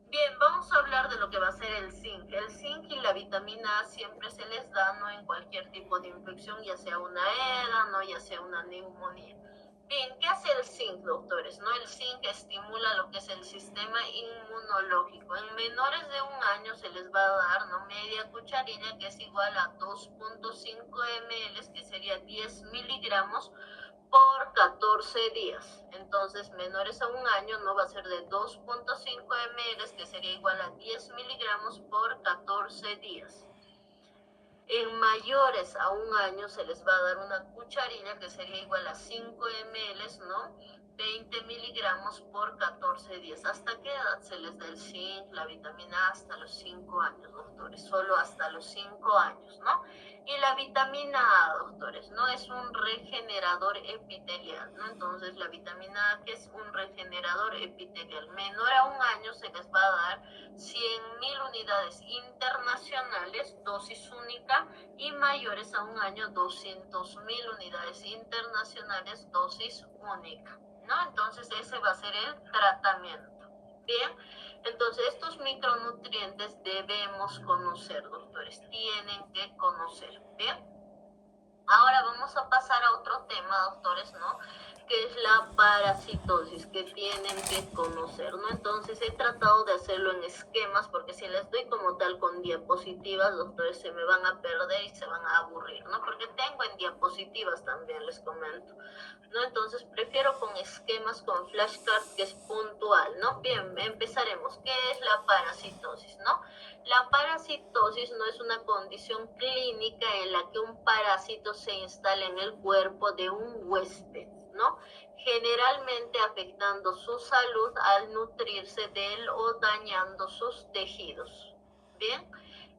Bien, vamos a hablar de lo que va a ser el zinc. El zinc y la vitamina A siempre se les da, ¿no? En cualquier tipo de infección, ya sea una EDA, ¿no? Ya sea una neumonía. Bien, ¿qué hace el zinc, doctores? ¿No? El zinc estimula lo que es el sistema inmunológico. En menores de 1 año se les va a dar, ¿no? Media cucharilla, que es igual a 2.5 ml, que sería 10 miligramos por 14 días. Entonces, menores a 1 año no va a ser de 2.5 ml, que sería igual a 10 miligramos por 14 días. En mayores a 1 año se les va a dar una cucharilla, que sería igual a 5 ml, ¿no? 20 miligramos por 14 días. ¿Hasta qué edad se les da el zinc, la vitamina A? Hasta los 5 años, doctores. Solo hasta los 5 años, ¿no? Y la vitamina A, doctores, ¿no? Es un regenerador epitelial, ¿no? Entonces, la vitamina A, que es un regenerador epitelial. Menor a 1 año se les va a dar 100.000 unidades internacionales, dosis única, y mayores a 1 año, 200.000 unidades internacionales, dosis única, ¿no? Entonces, ese va a ser el tratamiento. Bien, entonces estos micronutrientes debemos conocer, doctores, tienen que conocer. Bien, ahora vamos a pasar a otro tema, doctores, ¿no? Que es la parasitosis, que tienen que conocer, ¿no? Entonces he tratado de hacerlo en esquemas, porque si les doy como tal con diapositivas, doctores, se me van a perder y se van a aburrir, ¿no? Porque tengo en diapositivas también, les comento, ¿no? Entonces prefiero con esquemas, con flashcards, que es puntual, ¿no? Bien, empezaremos. ¿Qué es la parasitosis, no? La parasitosis no es una condición clínica en la que un parásito se instala en el cuerpo de un huésped, ¿no? Generalmente afectando su salud al nutrirse de él o dañando sus tejidos. Bien,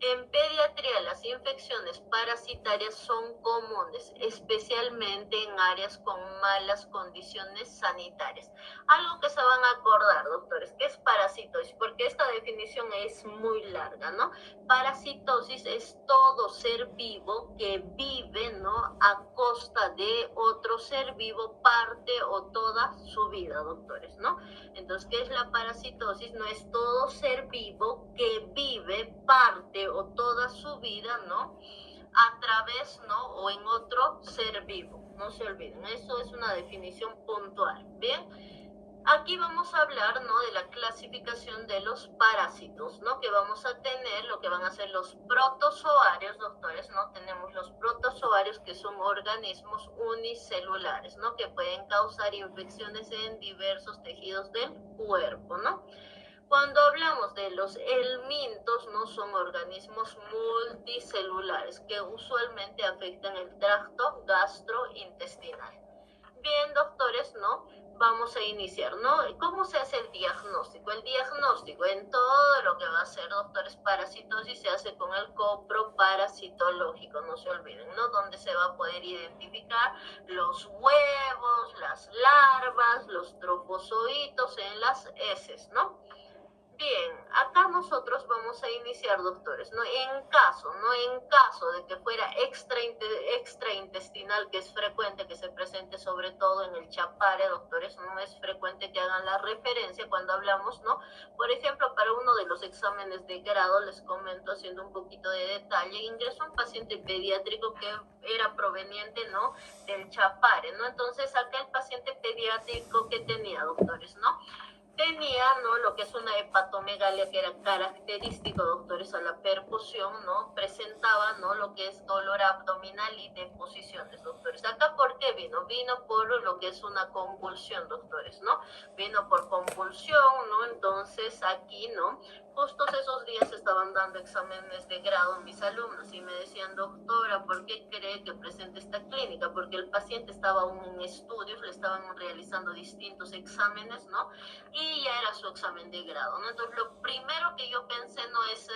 en pediatría las infecciones parasitarias son comunes, especialmente en áreas con malas condiciones sanitarias. Algo que se van a acordar, doctores, ¿qué es parasitosis? Porque esta definición es muy larga, ¿no? Parasitosis es todo ser vivo que vive, ¿no? A costa de otro ser vivo parte o toda su vida, doctores, ¿no? Entonces, ¿qué es la parasitosis? No es todo ser vivo que vive parte o toda su vida, ¿no? A través, ¿no? O en otro ser vivo. No se olviden, eso es una definición puntual. Bien. Aquí vamos a hablar, ¿no? De la clasificación de los parásitos, ¿no? Que vamos a tener, lo que van a ser los protozoarios, doctores, ¿no? Tenemos los protozoarios, que son organismos unicelulares, ¿no? Que pueden causar infecciones en diversos tejidos del cuerpo, ¿no? Cuando hablamos de los helmintos, no, son organismos multicelulares que usualmente afectan el tracto gastrointestinal. Bien, doctores, ¿no? Vamos a iniciar, ¿no? ¿Cómo se hace el diagnóstico? El diagnóstico en todo lo que va a ser, doctores, parasitosis, se hace con el coproparasitológico, no se olviden, ¿no? Donde se va a poder identificar los huevos, las larvas, los trofozoitos en las heces, ¿no? Bien, acá nosotros vamos a iniciar, doctores, ¿no? En caso, ¿no? En caso de que fuera extraintestinal, que es frecuente que se presente sobre todo en el chapare, doctores, no es frecuente que hagan la referencia cuando hablamos, ¿no? Por ejemplo, para uno de los exámenes de grado, les comento haciendo un poquito de detalle, ingresó un paciente pediátrico que era proveniente, ¿no? Del chapare, ¿no? Entonces, acá el paciente pediátrico que tenía, doctores, ¿no? Tenía, ¿no? Lo que es una hepatomegalia, que era característico, doctores, a la percusión, ¿no? Presentaba, ¿no? Lo que es dolor abdominal y deposiciones, doctores. Acá, ¿por qué vino? Vino por lo que es una convulsión, doctores, ¿no? Vino por convulsión, ¿no? Entonces, aquí, ¿no? Justo esos días estaban dando exámenes de grado mis alumnos y me decían, doctora, ¿por qué cree que presenta esta clínica? Porque el paciente estaba aún en estudios, le estaban realizando distintos exámenes, ¿no? Y ya era su examen de grado, ¿no? Entonces, lo primero que yo pensé no es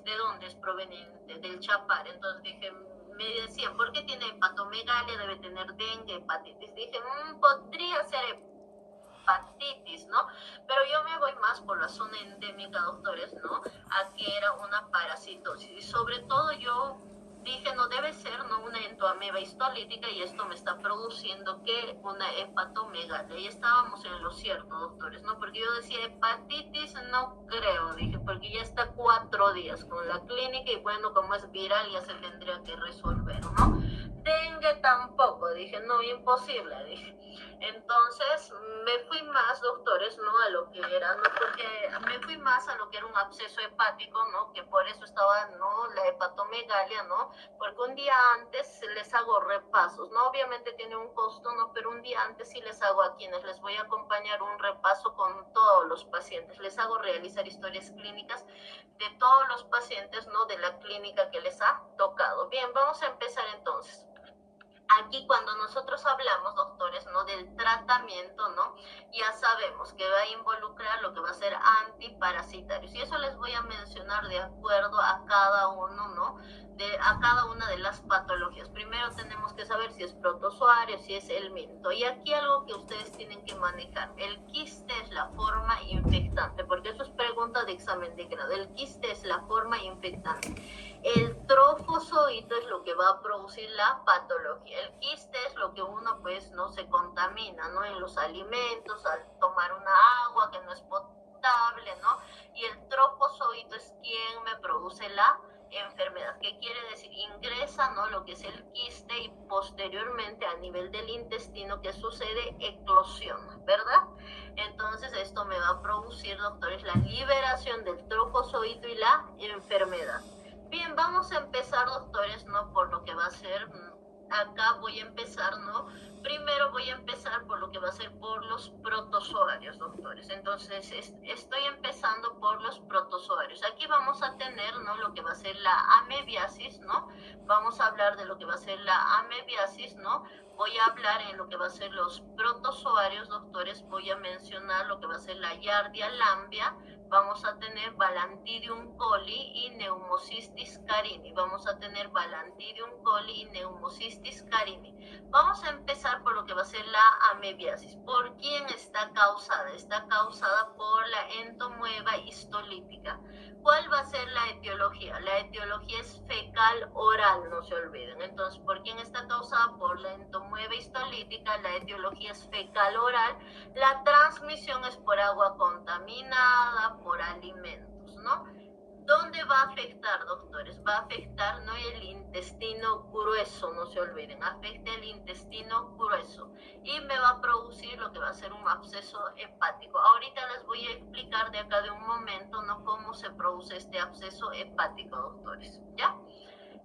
de dónde es proveniente, del chapar. Entonces dije, me decían, ¿por qué tiene hepatomegalia? Debe tener dengue, hepatitis. Dije, podría ser hepatitis, ¿no? Pero yo me voy más por la zona endémica, doctores, ¿no? Aquí era una parasitosis. Y sobre todo yo dije, no debe ser, ¿no?, una entoameba histolítica, y esto me está produciendo que una hepatomegalia. Y estábamos en lo cierto, doctores, ¿no? Porque yo decía, hepatitis no creo, dije, porque ya está 4 días con la clínica y bueno, como es viral ya se tendría que resolver, ¿no? Dengue tampoco, dije, no, imposible, dije. Entonces me fui más, doctores, ¿no?, a lo que era, ¿no? Porque me fui más a lo que era un absceso hepático, ¿no? Que por eso estaba, ¿no?, la hepatomegalia, ¿no? Porque un día antes les hago repasos, ¿no? Obviamente tiene un costo, ¿no? Pero un día antes sí les hago a quienes les voy a acompañar un repaso con todos los pacientes. Les hago realizar historias clínicas de todos los pacientes, ¿no?, de la clínica que les ha tocado. Bien, vamos a empezar entonces. Aquí cuando nosotros hablamos, doctores, ¿no?, del tratamiento, ¿no?, ya sabemos que va a involucrar lo que va a ser antiparasitarios. Y eso les voy a mencionar de acuerdo a cada uno, ¿no?, a cada una de las patologías. Primero tenemos que saber si es protozoario, si es helminto. Y aquí algo que ustedes tienen que manejar. El quiste es la forma infectante, porque eso es pregunta de examen de grado. El quiste es la forma infectante. El trofozoito es lo que va a producir la patología. El quiste es lo que uno pues no se contamina, ¿no?, en los alimentos, al tomar una agua que no es potable, ¿no? Y el trofozoito es quien me produce la enfermedad. ¿Qué quiere decir? Ingresa, ¿no?, lo que es el quiste y posteriormente a nivel del intestino, ¿qué sucede? Eclosiona, ¿verdad? Entonces esto me va a producir, doctores, la liberación del trofozoito y la enfermedad. Bien, vamos a empezar, doctores, ¿no?, por lo que va a ser, acá voy a empezar, ¿no? Primero voy a empezar por lo que va a ser por los protozoarios, doctores. Entonces, estoy empezando por los protozoarios. Aquí vamos a tener, ¿no?, lo que va a ser la amebiasis, ¿no? Vamos a hablar de lo que va a ser la amebiasis, ¿no? Voy a hablar en lo que va a ser los protozoarios, doctores. Voy a mencionar lo que va a ser la Giardia lambia. Vamos a tener Balantidium coli y Pneumocystis carini. Vamos a tener Balantidium coli y Pneumocystis carini. Vamos a empezar por lo que va a ser la amebiasis. ¿Por quién está causada? Está causada por la entomoeba histolítica. ¿Cuál va a ser la etiología? La etiología es fecal oral, no se olviden. Entonces, ¿por quién está causada? Por la entomoeba histolítica. La etiología es fecal oral. La transmisión es por agua contaminada, por alimentos, ¿no? ¿Dónde va a afectar, doctores? Va a afectar, ¿no?, el intestino grueso, no se olviden, afecta el intestino grueso y me va a producir lo que va a ser un absceso hepático. Ahorita les voy a explicar de acá de un momento, ¿no?, cómo se produce este absceso hepático, doctores, ¿ya?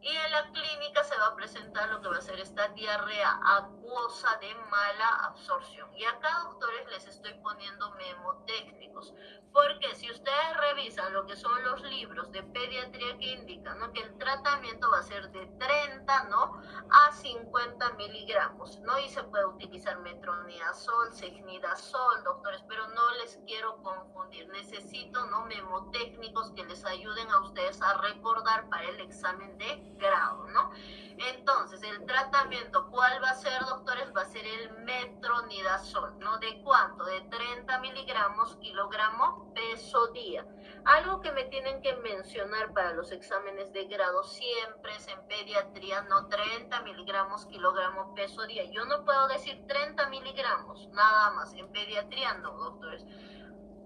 Y en la clínica se va a presentar lo que va a ser esta diarrea acuosa de mala absorción. Y acá, doctores, les estoy poniendo memotécnicos, porque si ustedes revisan lo que son los libros de pediatría que indican, ¿no?, que el tratamiento va a ser de 30, ¿no?, a 50 miligramos, ¿no? Y se puede utilizar metronidazol, secnidazol, doctores, pero no les quiero confundir. Necesito, ¿no?, memotécnicos que les ayuden a ustedes a recordar para el examen de grado, ¿no? Entonces, el tratamiento, ¿cuál va a ser, doctores? Va a ser el metronidazol, ¿no? ¿De cuánto? De 30 miligramos kilogramo peso día. Algo que me tienen que mencionar para los exámenes de grado siempre es en pediatría, no 30 miligramos kilogramo peso día. Yo no puedo decir 30 miligramos, nada más. En pediatría no, doctores.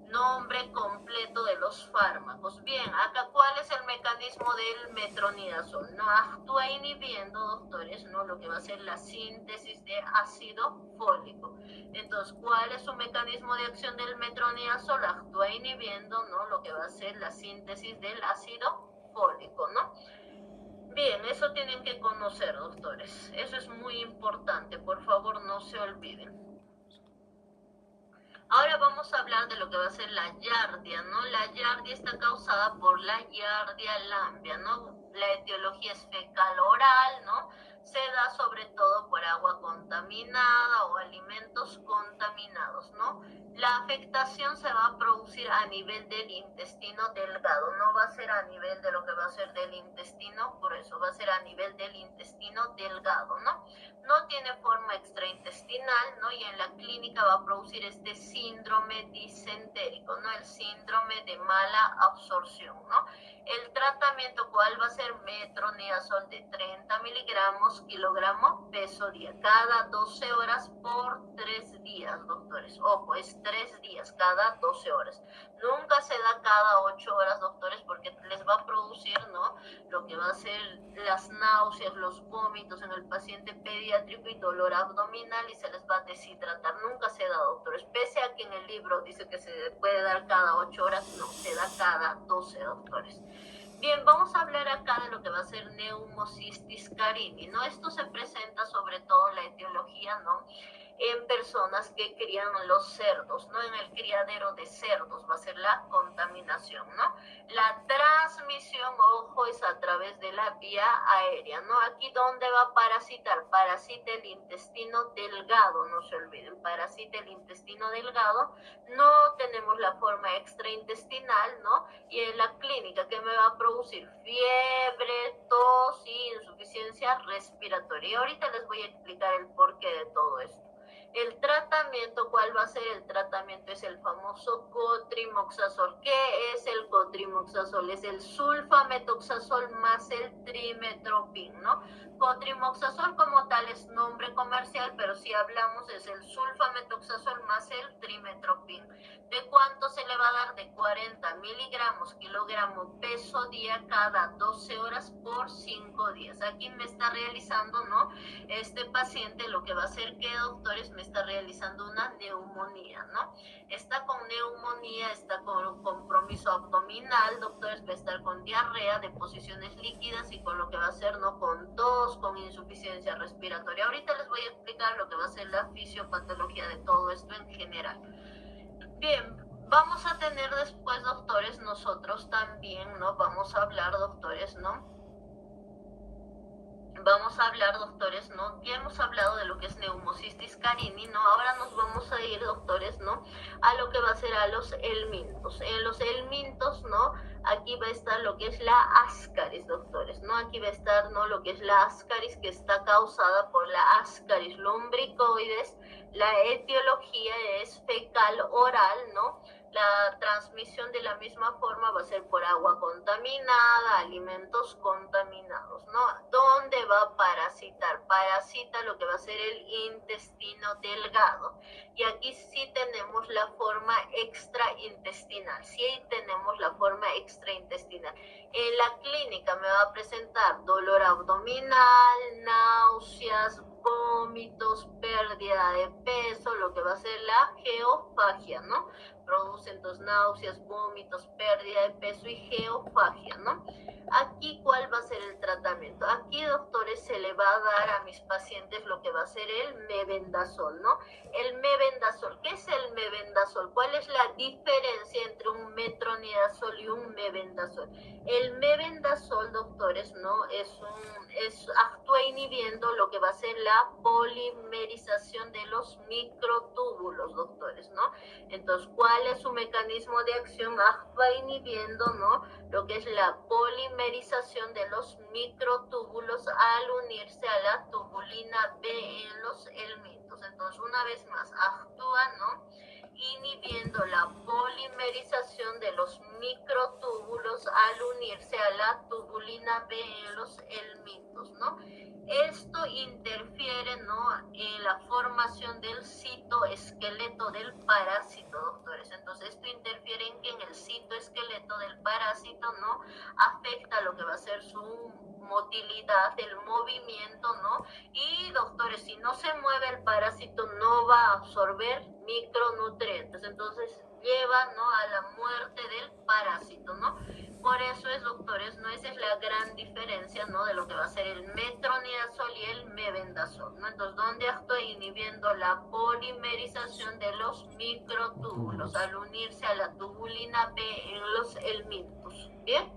Nombre completo de los fármacos. Bien, acá, ¿cuál es el mecanismo del metronidazol? No actúa inhibiendo, doctores, ¿no?, lo que va a ser la síntesis de ácido fólico. Entonces, ¿cuál es su mecanismo de acción del metronidazol? Actúa inhibiendo, ¿no?, lo que va a ser la síntesis del ácido fólico, ¿no? Bien, eso tienen que conocer, doctores. Eso es muy importante, por favor, no se olviden. Ahora vamos a hablar de lo que va a ser la Giardia, ¿no? La Giardia está causada por la Giardia lambia, ¿no? La etiología es fecal oral, ¿no? Se da sobre todo por agua contaminada o alimentos contaminados, ¿no? La afectación se va a producir a nivel del intestino delgado, no va a ser a nivel de lo que va a ser del intestino grueso, va a ser a nivel del intestino delgado, ¿no? No tiene forma extraintestinal, ¿no? Y en la clínica va a producir este síndrome disentérico, ¿no? El síndrome de mala absorción, ¿no? El tratamiento, ¿cuál va a ser? Metronidazol de 30 miligramos kilogramo peso día, cada 12 horas por 3 días, doctores. Ojo, es 3 días, cada 12 horas. Nunca se da cada 8 horas, doctores, porque les va a producir, ¿no? Lo que va a ser las náuseas, los vómitos en el paciente pediátrico y dolor abdominal y se les va a deshidratar. Nunca se da, doctores. Pese a que en el libro dice que se puede dar cada 8 horas, no, se da cada 12, doctores. Bien, vamos a hablar acá de lo que va a ser Pneumocystis carini, ¿no? Esto se presenta sobre todo la etiología, ¿no? En personas que crían los cerdos, ¿no? En el criadero de cerdos va a ser la contaminación, ¿no? La transmisión, ojo, es a través de la vía aérea, ¿no? Aquí donde va a parasitar, parasita el intestino delgado, no se olviden, parasita el intestino delgado, no tenemos la forma extraintestinal, ¿no? Y en la clínica, ¿qué me va a producir? Fiebre, tos y insuficiencia respiratoria. Y ahorita les voy a explicar el porqué de todo esto. El tratamiento, ¿cuál va a ser el tratamiento? Es el famoso cotrimoxazol. ¿Qué es el cotrimoxazol? Es el sulfametoxazol más el trimetropin, ¿no? Cotrimoxazol como tal es nombre comercial, pero si hablamos es el sulfametoxazol más el trimetropin. ¿De cuánto se le va a dar? De 40 miligramos kilogramo peso día cada 12 horas por 5 días. Aquí me está realizando, ¿no? Este paciente lo que va a hacer que, doctores, me está realizando una neumonía, ¿no? Está con neumonía, está con compromiso abdominal, doctores, va a estar con diarrea, deposiciones líquidas y con lo que va a ser, ¿no? Con tos, con insuficiencia respiratoria. Ahorita les voy a explicar lo que va a ser la fisiopatología de todo esto en general. Bien, vamos a tener después, doctores, nosotros también, ¿no? Vamos a hablar, doctores, ¿no? Vamos a hablar, doctores, ¿no? Ya hemos hablado de lo que es Pneumocystis carini, ¿no? Ahora nos vamos a ir, doctores, ¿no? A lo que va a ser a los helmintos. En los helmintos, ¿no? Aquí va a estar lo que es la ascaris, doctores, ¿no? Aquí va a estar, ¿no? Lo que es la ascaris, que está causada por la ascaris lumbricoides. La etiología es fecal oral, ¿no? La transmisión de la misma forma va a ser por agua contaminada, alimentos contaminados, ¿no? ¿Dónde va a parasitar? Parasita lo que va a ser el intestino delgado. Y aquí sí tenemos la forma extraintestinal, sí tenemos la forma extraintestinal. En la clínica me va a presentar dolor abdominal, náuseas, vómitos, pérdida de peso, lo que va a ser la geofagia, ¿no? Produce entonces náuseas, vómitos, pérdida de peso y geofagia, ¿no? Aquí, ¿cuál va a ser el tratamiento? Aquí, doctores, se le va a dar a mis pacientes lo que va a ser el mebendazol, ¿no? El mebendazol, ¿qué es el mebendazol? ¿Cuál es la diferencia entre un metronidazol y un mebendazol? El mebendazol, doctores, ¿no? Actúa inhibiendo lo que va a ser la polimerización de los microtúbulos, doctores, ¿no? Entonces, ¿cuál es su mecanismo de acción? Actúa inhibiendo, ¿no? Lo que es la polimerización de los microtúbulos al unirse a la tubulina B en los helmintos. Entonces, una vez más, actúa, ¿no? Inhibiendo la polimerización de los microtúbulos al unirse a la tubulina B en los helmintos, ¿no? Esto interfiere, ¿no? En la formación del citoesqueleto del parásito, doctores. Entonces, esto interfiere en que en el citoesqueleto del parásito, ¿no? Afecta lo que va a ser su motilidad, el movimiento, ¿no? Y, doctores, si no se mueve el parásito, no va a absorber micronutrientes. Entonces, lleva, ¿no? A la muerte del parásito, ¿no? Por eso es, doctores, ¿no? Esa es la gran diferencia, ¿no? De lo que va a ser el metronidazol y el mebendazol, ¿no? Entonces, ¿dónde actúa? Inhibiendo la polimerización de los microtúbulos al unirse a la tubulina B en los helmintos, ¿bien?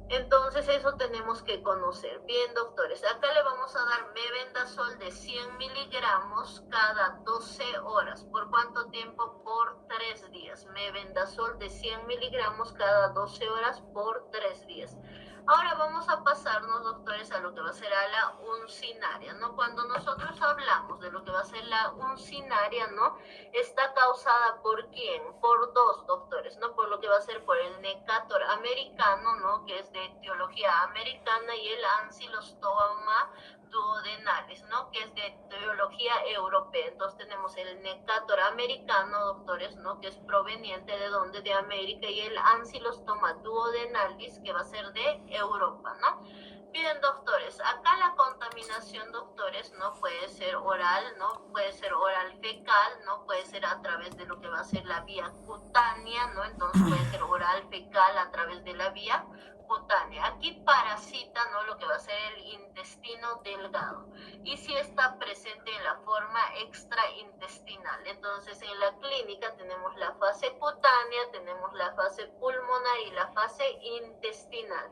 Entonces eso tenemos que conocer. Bien, doctores, acá le vamos a dar mebendazol de 100 miligramos cada 12 horas. ¿Por cuánto tiempo? Por 3 días. Mebendazol de 100 miligramos cada 12 horas por 3 días. Ahora vamos a pasarnos, doctores, a lo que va a ser a la uncinaria, ¿no? Cuando nosotros hablamos de lo que va a ser la uncinaria, ¿no? Está causada ¿por quién? Por dos, doctores, ¿no? Por lo que va a ser por el Necator americano, ¿no? Que es de etiología americana, y el Ancylostoma duodenalis, ¿no? Que es de etiología europea. Entonces tenemos el Necator americano, doctores, ¿no? Que es proveniente de donde, de América, y el Ancylostoma duodenalis, que va a ser de Europa, ¿no? Bien, doctores, acá la contaminación, doctores, no puede ser oral, no puede ser oral fecal, no puede ser a través de lo que va a ser la vía cutánea, ¿no? Entonces puede ser oral fecal a través de la vía cutánea. Aquí parasita, ¿no? Lo que va a ser el intestino delgado, y si está presente en la forma extraintestinal. Entonces en la clínica tenemos la fase cutánea, tenemos la fase pulmonar y la fase intestinal.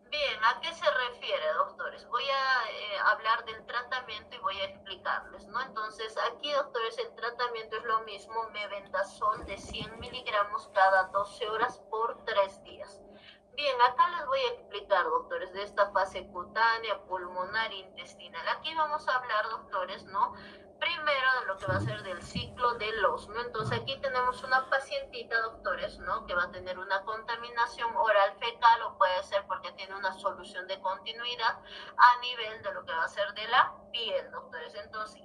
Bien, ¿a qué se refiere, doctores? Voy a hablar del tratamiento y voy a explicarles, ¿no? Entonces, aquí, doctores, el tratamiento es lo mismo, mebendazol de 100 miligramos cada 12 horas por 3 días. Bien, acá les voy a explicar, doctores, de esta fase cutánea, pulmonar, intestinal. Aquí vamos a hablar, doctores, ¿no? Primero de lo que va a ser del ciclo de los, ¿no? Entonces aquí tenemos una pacientita, doctores, ¿no? Que va a tener una contaminación oral fecal, o puede ser porque tiene una solución de continuidad a nivel de lo que va a ser de la piel, doctores. Entonces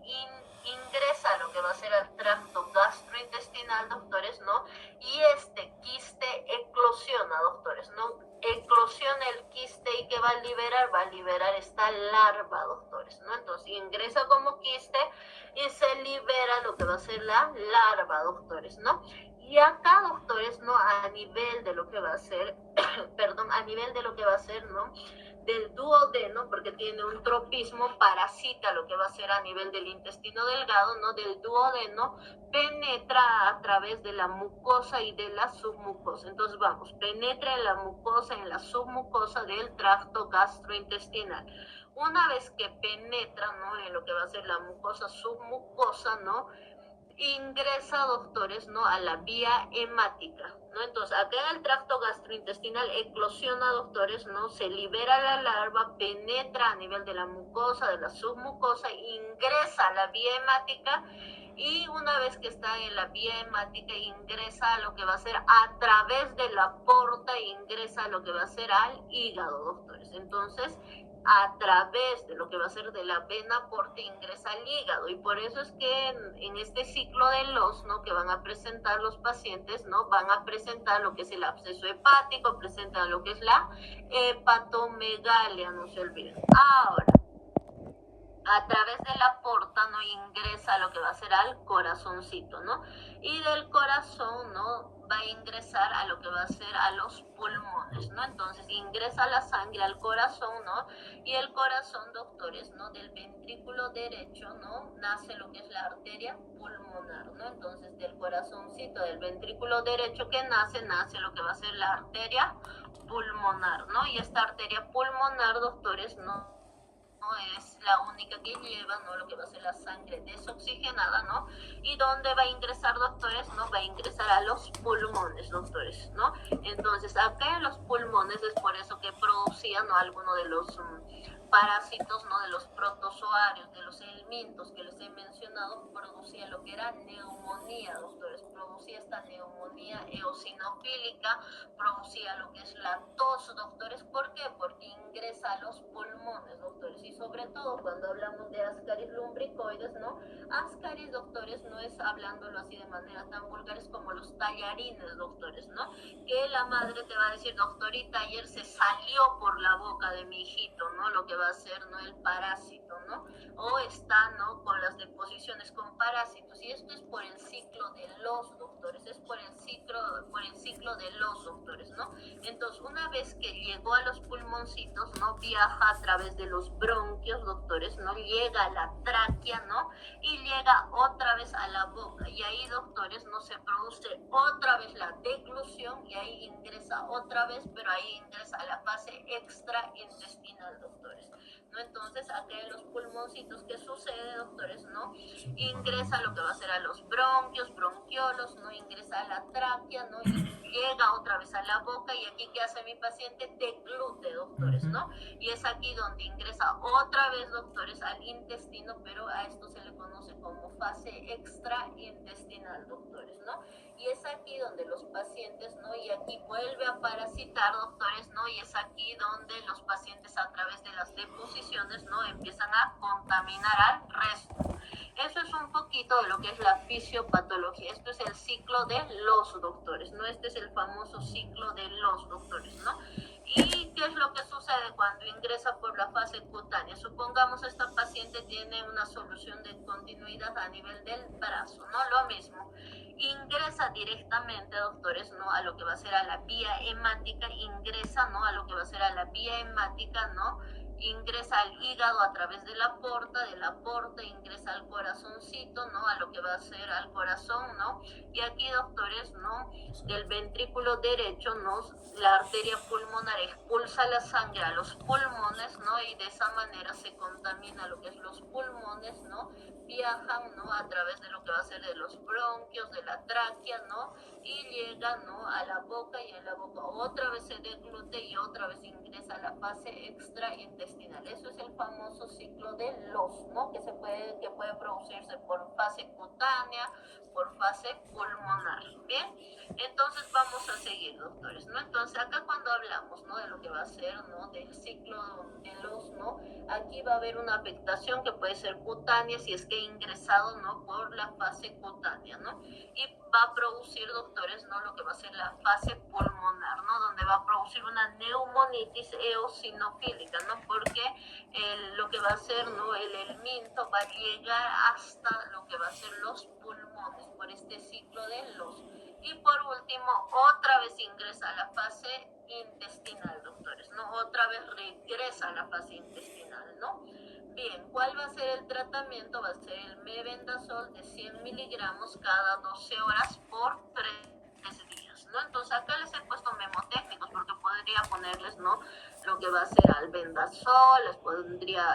ingresa lo que va a ser al tracto gastrointestinal, doctores, ¿no? Y este quiste eclosiona, doctores, ¿no? Eclosiona el quiste, y que va a liberar esta larva, doctores, ¿no? Entonces ingresa como quiste y se libera lo que va a ser la larva, doctores, ¿no? Y acá, doctores, ¿no? A nivel de lo que va a ser, perdón, a nivel de lo que va a ser, ¿no? Del duodeno, porque tiene un tropismo, parasita lo que va a ser a nivel del intestino delgado, ¿no? Del duodeno, penetra a través de la mucosa y de la submucosa. Entonces vamos, penetra en la mucosa, en la submucosa del tracto gastrointestinal. Una vez que penetra, ¿no? En lo que va a ser la mucosa, submucosa, ¿no? Ingresa, doctores, ¿no? A la vía hemática, ¿no? Entonces, acá en el tracto gastrointestinal eclosiona, doctores, ¿no? Se libera la larva, penetra a nivel de la mucosa, de la submucosa, ingresa a la vía hemática, y una vez que está en la vía hemática, ingresa a lo que va a ser a través de la porta, ingresa a lo que va a ser al hígado, doctores. Entonces, a través de lo que va a ser de la vena porta, ingresa al hígado, y por eso es que en este ciclo de los, ¿no? Que van a presentar los pacientes, ¿no? Van a presentar lo que es el absceso hepático, presentan lo que es la hepatomegalia, no se olviden. Ahora, a través de la porta, ¿no? Ingresa lo que va a ser al corazoncito, ¿no? Y del corazón, ¿no? Va a ingresar a lo que va a ser a los pulmones, ¿no? Entonces ingresa la sangre al corazón, ¿no? Y el corazón, doctores, ¿no? Del ventrículo derecho, ¿no? Nace lo que es la arteria pulmonar, ¿no? Entonces del corazoncito del ventrículo derecho que nace lo que va a ser la arteria pulmonar, ¿no? Y esta arteria pulmonar, doctores, ¿no? Es la única que lleva, ¿no? Lo que va a ser la sangre desoxigenada, ¿no? Y dónde va a ingresar, doctores, ¿no? Va a ingresar a los pulmones, doctores, ¿no? Entonces acá en los pulmones es por eso que producían, ¿no? Algunos de los parásitos, ¿no? De los protozoarios, de los helmintos que les he mencionado, producía lo que era neumonía, doctores. Producía esta neumonía eosinofílica, producía lo que es la tos, doctores. ¿Por qué? Porque ingresa a los pulmones, doctores. Y sobre todo cuando hablamos de Ascaris lumbricoides, ¿no? Ascaris, doctores, no es hablándolo así de manera tan vulgar, es como los tallarines, doctores, ¿no? Que la madre te va a decir, doctorita, ayer se salió por la boca de mi hijito, ¿no? Lo que va a ser, ¿no? El parásito, ¿no? O está, ¿no? Con las deposiciones con parásitos. Y esto es por el ciclo de los, doctores, es por el ciclo de los, doctores, ¿no? Entonces, una vez que llegó a los pulmoncitos, ¿no? Viaja a través de los bronquios, doctores, ¿no? Llega a la tráquea, ¿no? Y llega otra vez a la boca. Y ahí, doctores, ¿no? Se produce otra vez la deglución, y ahí ingresa otra vez, pero ahí ingresa a la fase extraintestinal, doctores, ¿no? Entonces, acá en los pulmoncitos, ¿qué sucede, doctores, no? Ingresa lo que va a ser a los bronquios, bronquiolos, ¿no? Ingresa a la tráquea, ¿no? Y llega otra vez a la boca, y aquí, ¿qué hace mi paciente? Deglute, doctores, ¿no? Y es aquí donde ingresa otra vez, doctores, al intestino, pero a esto se le conoce como fase extraintestinal, doctores, ¿no? Y es aquí donde los pacientes, ¿no? Y aquí vuelve a parasitar, doctores, ¿no? Y es aquí donde los pacientes, a través de las deposiciones, ¿no? Empiezan a contaminar al resto. Eso es un poquito de lo que es la fisiopatología. Esto es el ciclo de los doctores, ¿no? Este es el famoso ciclo de los doctores, ¿no? ¿Y qué es lo que sucede cuando ingresa por la fase cutánea? Supongamos esta paciente tiene una solución de continuidad a nivel del brazo, ¿no? Lo mismo. Ingresa directamente, doctores, ¿no? A lo que va a ser a la vía hemática, ingresa, ¿no? A lo que va a ser a la vía hemática, ¿no? Ingresa al hígado a través de la porta ingresa al corazoncito, ¿no? A lo que va a ser al corazón, ¿no? Y aquí, doctores, ¿no? Del ventrículo derecho, ¿no? La arteria pulmonar expulsa la sangre a los pulmones, ¿no? Y de esa manera se contamina lo que es los pulmones, ¿no? Viajan, ¿no? A través de lo que va a ser de los bronquios, de la tráquea, ¿no? Y llega, ¿no? A la boca, y en la boca otra vez se deglute y otra vez ingresa a la fase extraintestinal. Eso es el famoso ciclo de los, ¿no? Que puede producirse por fase cutánea, por fase pulmonar. Bien, entonces vamos a seguir, doctores, ¿no? Entonces acá, cuando hablamos, ¿no? De lo que va a ser, ¿no? Del ciclo de los, ¿no? Aquí va a haber una afectación que puede ser cutánea, si es que ingresado, ¿no? Por la fase cutánea, ¿no? Y va a producir, doctores, ¿no? Lo que va a ser la fase pulmonar, ¿no? Donde va a producir una neumonitis eosinofílica, ¿no? Porque lo que va a ser, ¿no? El helminto va a llegar hasta lo que va a ser los pulmones por este ciclo de los. Y por último, otra vez ingresa a la fase intestinal, doctores, ¿no? Otra vez regresa a la fase intestinal, ¿no? Bien, ¿cuál va a ser el tratamiento? Va a ser el mebendazol de 100 miligramos cada 12 horas por 3 días, ¿no? Entonces acá les he puesto memotécnicos porque podría ponerles, ¿no? Lo que va a ser albendazol,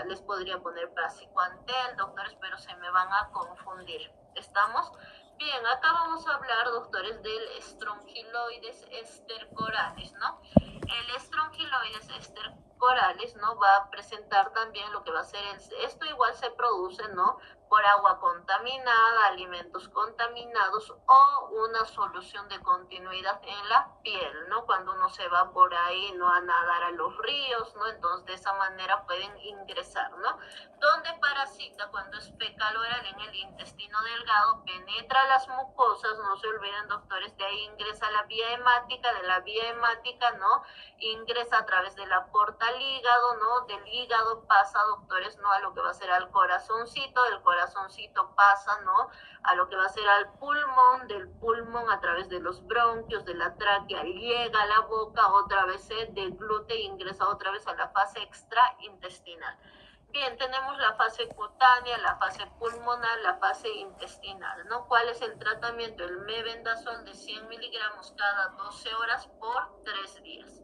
les podría poner praziquantel, doctores, pero se me van a confundir. ¿Estamos? Bien, acá vamos a hablar, doctores, del Strongyloides estercoralis, ¿no? El Strongyloides estercoralis, ¿no? Va a presentar también lo que va a ser esto igual se produce, ¿no? Por agua contaminada, alimentos contaminados o una solución de continuidad en la piel, ¿no? Cuando uno se va por ahí, ¿no? A nadar a los ríos, ¿no? Entonces de esa manera pueden ingresar, ¿no? Donde parasita cuando es fecal oral en el intestino delgado, penetra las mucosas, no se olviden, doctores, de ahí ingresa a la vía hemática, de la vía hemática, ¿no? Ingresa a través de la porta al hígado, ¿no? Del hígado pasa, doctores, ¿no? A lo que va a ser al corazoncito, del corazoncito pasa, ¿no? A lo que va a ser al pulmón, del pulmón a través de los bronquios, de la tráquea, llega a la boca, otra vez se deglute e ingresa otra vez a la fase extraintestinal. Bien, tenemos la fase cutánea, la fase pulmonar, la fase intestinal, ¿no? ¿Cuál es el tratamiento? El mebendazol de 100 miligramos cada 12 horas por 3 días.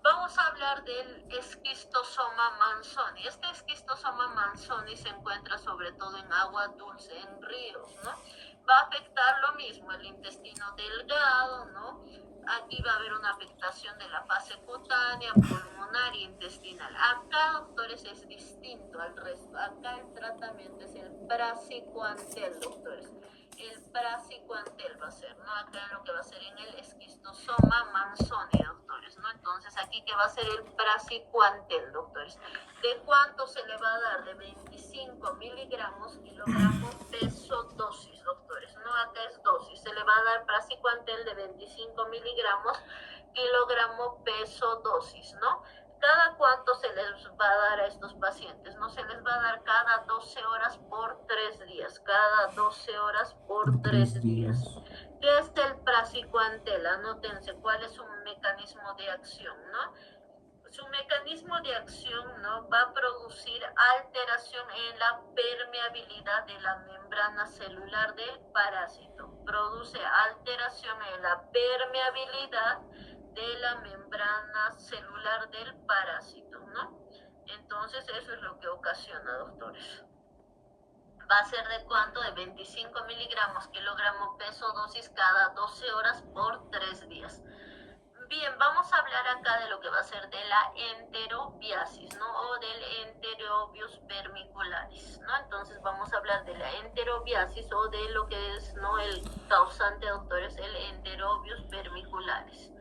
Vamos a hablar del esquistosoma manzoni. Este esquistosoma manzoni se encuentra sobre todo en agua dulce, en ríos, ¿no? Va a afectar lo mismo el intestino delgado, ¿no? Aquí va a haber una afectación de la fase cutánea, pulmonar e intestinal. Acá, doctores, es distinto al resto. Acá el tratamiento es el praziquantel, doctores. El praziquantel va a ser, ¿no? Acá lo que va a ser en el esquistosoma manzoni, doctores, ¿no? Entonces aquí que va a ser el praziquantel, doctores. ¿De cuánto se le va a dar? De 25 miligramos kilogramos peso dosis, doctores, ¿no? Acá es dosis. Se le va a dar praziquantel de 25 miligramos kilogramo peso dosis, ¿no? ¿Cada cuánto se les va a dar a estos pacientes? No, se les va a dar cada 12 horas por 3 días, cada 12 horas por 3 días. ¿Qué es el praziquantel? Anótense cuál es su mecanismo de acción, ¿no? Su mecanismo de acción, ¿no? Va a producir alteración en la permeabilidad de la membrana celular del parásito. Produce alteración en la permeabilidad de la membrana celular del parásito, ¿no? Entonces eso es lo que ocasiona, doctores. Va a ser de cuánto, de 25 miligramos kilogramo peso dosis cada 12 horas por 3 días. Bien, vamos a hablar acá de lo que va a ser de la enterobiasis, ¿no? O del Enterobius vermicularis, ¿no? Entonces vamos a hablar de la enterobiasis o de lo que es, ¿no? El causante, doctores, el Enterobius vermicularis.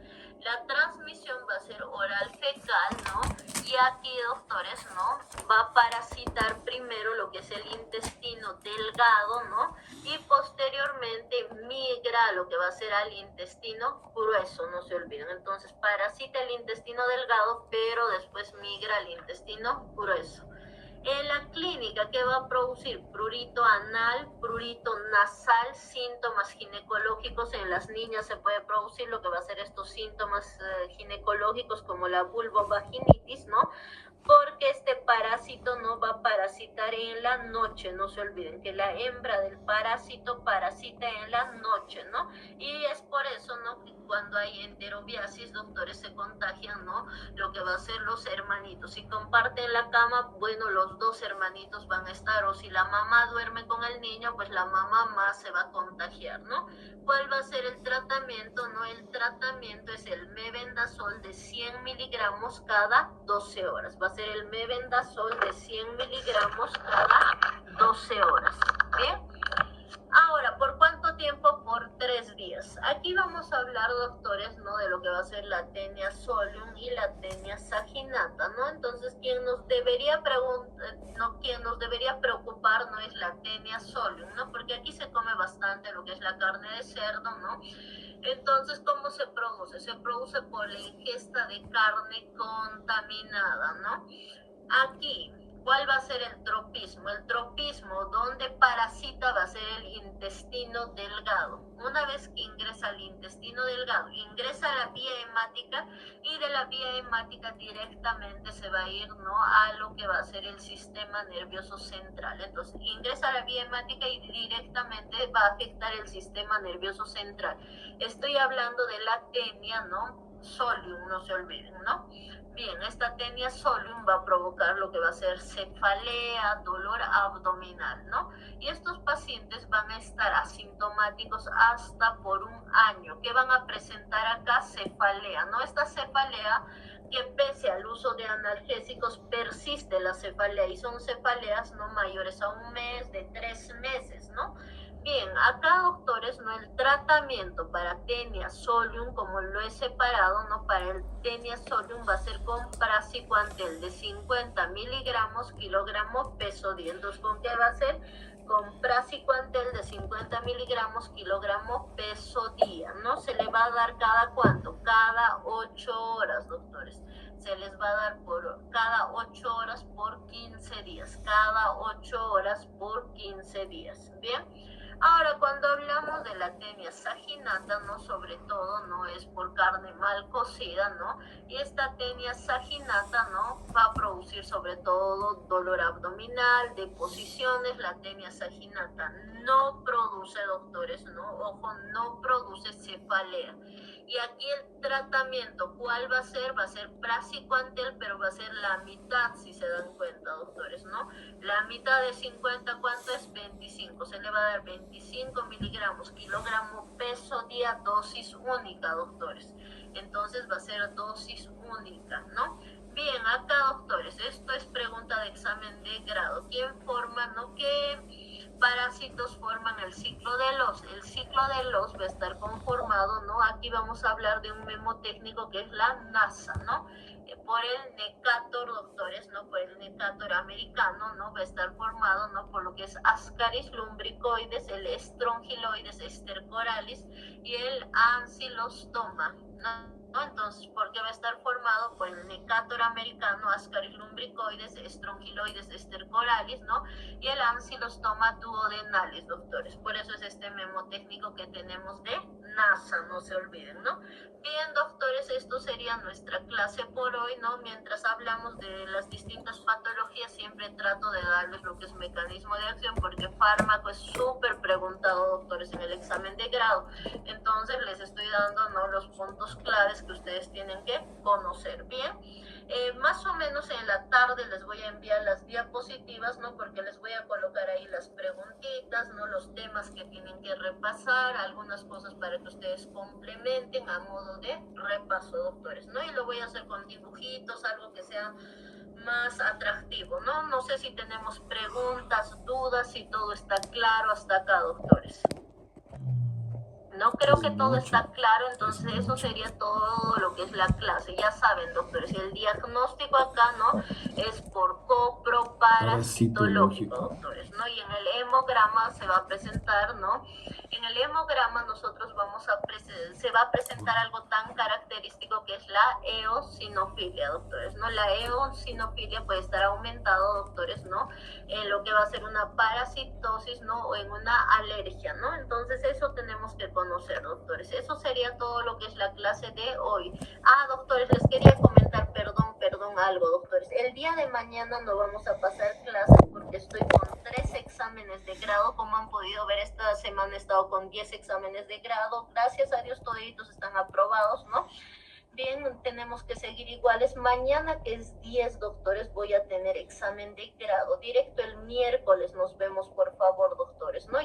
La transmisión va a ser oral fecal, ¿no? Y aquí, doctores, ¿no? Va a parasitar primero lo que es el intestino delgado, ¿no? Y posteriormente migra a lo que va a ser al intestino grueso, no se olviden. Entonces parasita el intestino delgado, pero después migra al intestino grueso. En la clínica, ¿qué va a producir? Prurito anal, prurito nasal, síntomas ginecológicos. En las niñas se puede producir lo que va a ser estos síntomas ginecológicos como la vulvovaginitis, ¿no? Porque este parásito no va a parasitar en la noche, no se olviden que la hembra del parásito parasita en la noche, ¿no? Y es por eso, ¿no? Que cuando hay enterobiasis, doctores, se contagian, ¿no? Lo que va a ser los hermanitos. Si comparten la cama, bueno, los dos hermanitos van a estar, o si la mamá duerme con el niño, pues la mamá más se va a contagiar, ¿no? ¿Cuál va a ser el tratamiento? ¿No? El tratamiento es el mebendazol de 100 miligramos cada 12 horas. Va a ser el mebendazol de 100 miligramos cada 12 horas. ¿Bien? Ahora, ¿por cuánto tiempo? Por 3 días. Aquí vamos a hablar, doctores, ¿no? De lo que va a ser la Taenia solium y la Taenia saginata, ¿no? Entonces, quien nos debería preocupar no es la Taenia solium, ¿no? Porque aquí se come bastante lo que es la carne de cerdo, ¿no? Entonces, ¿cómo se produce? Se produce por la ingesta de carne contaminada, ¿no? Aquí, ¿cuál va a ser el tropismo? El tropismo, donde parasita, va a ser el intestino delgado. Una vez que ingresa al intestino delgado, ingresa a la vía hemática y de la vía hemática directamente se va a ir, ¿no? A lo que va a ser el sistema nervioso central. Entonces, ingresa a la vía hemática y directamente va a afectar el sistema nervioso central. Estoy hablando de la Taenia, ¿no? Solium, no se olviden, ¿no? Bien, esta Taenia solium va a provocar lo que va a ser cefalea, dolor abdominal, ¿no? Y estos pacientes van a estar asintomáticos hasta por 1 año. ¿Qué van a presentar acá? Cefalea, ¿no? Esta cefalea, que pese al uso de analgésicos persiste la cefalea, y son cefaleas no mayores a 1 mes, de 3 meses, ¿no? Bien, acá, doctores, ¿no? El tratamiento para Taenia solium, como lo he separado, ¿no? Para el Taenia solium va a ser con praziquantel de 50 miligramos kilogramo peso día. Entonces, ¿con qué va a ser? Con praziquantel de 50 miligramos kilogramo peso día, ¿no? Se le va a dar cada cuánto, cada 8 horas, doctores. Se les va a dar por cada 8 horas por 15 días, cada 8 horas por 15 días, ¿bien? Ahora, cuando hablamos de la Taenia saginata, ¿no? Sobre todo, ¿no? Es por carne mal cocida, ¿no? Y esta Taenia saginata, ¿no? Va a producir sobre todo dolor abdominal, deposiciones. La Taenia saginata no produce, doctores, ¿no? Ojo, no produce cefalea. Y aquí el tratamiento, ¿cuál va a ser? Va a ser praziquantel, pero va a ser la mitad, si se dan cuenta, doctores, ¿no? La mitad de 50, ¿cuánto es? 25. Se le va a dar 25 miligramos kilogramo peso día, dosis única, doctores. Entonces va a ser dosis única, ¿no? Bien, acá, doctores, esto es pregunta de examen de grado. ¿Quién forma, no? ¿Qué parásitos forman el ciclo de Los? El ciclo de Los va a estar conformado, ¿no? Aquí vamos a hablar de un memotécnico que es la NASA, ¿no? Por el Necator, doctores, ¿no? Por el Necator americano, ¿no? Va a estar formado, ¿no? Por lo que es Ascaris lumbricoides, el Strongyloides stercoralis y el Ancylostoma, ¿no? Entonces, ¿por qué va a estar formado? Por el Necator americano, Ascaris lumbricoides, Strongyloides stercoralis, ¿no? Y el Ancylostoma duodenalis, doctores. Por eso es este memotécnico que tenemos de NASA, no se olviden, ¿no? Bien, doctores, esto sería nuestra clase por hoy, ¿no? Mientras hablamos de las distintas patologías, siempre trato de darles lo que es mecanismo de acción, porque fármaco es súper preguntado, doctores, en el examen de grado. Entonces, les estoy dando, ¿no? Los puntos claves que ustedes tienen que conocer. Bien, Más o menos en la tarde les voy a enviar las diapositivas, ¿no? Porque les voy a colocar ahí las preguntitas, ¿no? Los temas que tienen que repasar, algunas cosas para que ustedes complementen a modo de repaso, doctores, ¿no? Y lo voy a hacer con dibujitos, algo que sea más atractivo, ¿no? No sé si tenemos preguntas, dudas, si todo está claro hasta acá, doctores. No creo que todo está claro, entonces eso sería todo lo que es la clase. Ya saben, doctores, el diagnóstico acá, ¿no? Es por coproparasitológico, doctores, ¿no? Y en el hemograma se va a presentar, ¿no? En el hemograma nosotros se va a presentar algo tan característico que es la eosinofilia, doctores, ¿no? La eosinofilia puede estar aumentado, doctores, ¿no? En lo que va a ser una parasitosis, ¿no? O en una alergia, ¿no? Entonces eso tenemos que conocer, doctores. Eso sería todo lo que es la clase de hoy. Doctores, les quería comentar, perdón, algo, doctores. El día de mañana no vamos a pasar clases porque estoy con 3 exámenes de grado. Como han podido ver, esta semana he estado con 10 exámenes de grado. Gracias a Dios, toditos están aprobados, ¿no? Bien, tenemos que seguir iguales. Mañana, que es 10, doctores, voy a tener examen de grado. Directo el miércoles nos vemos, por favor, doctores, ¿no?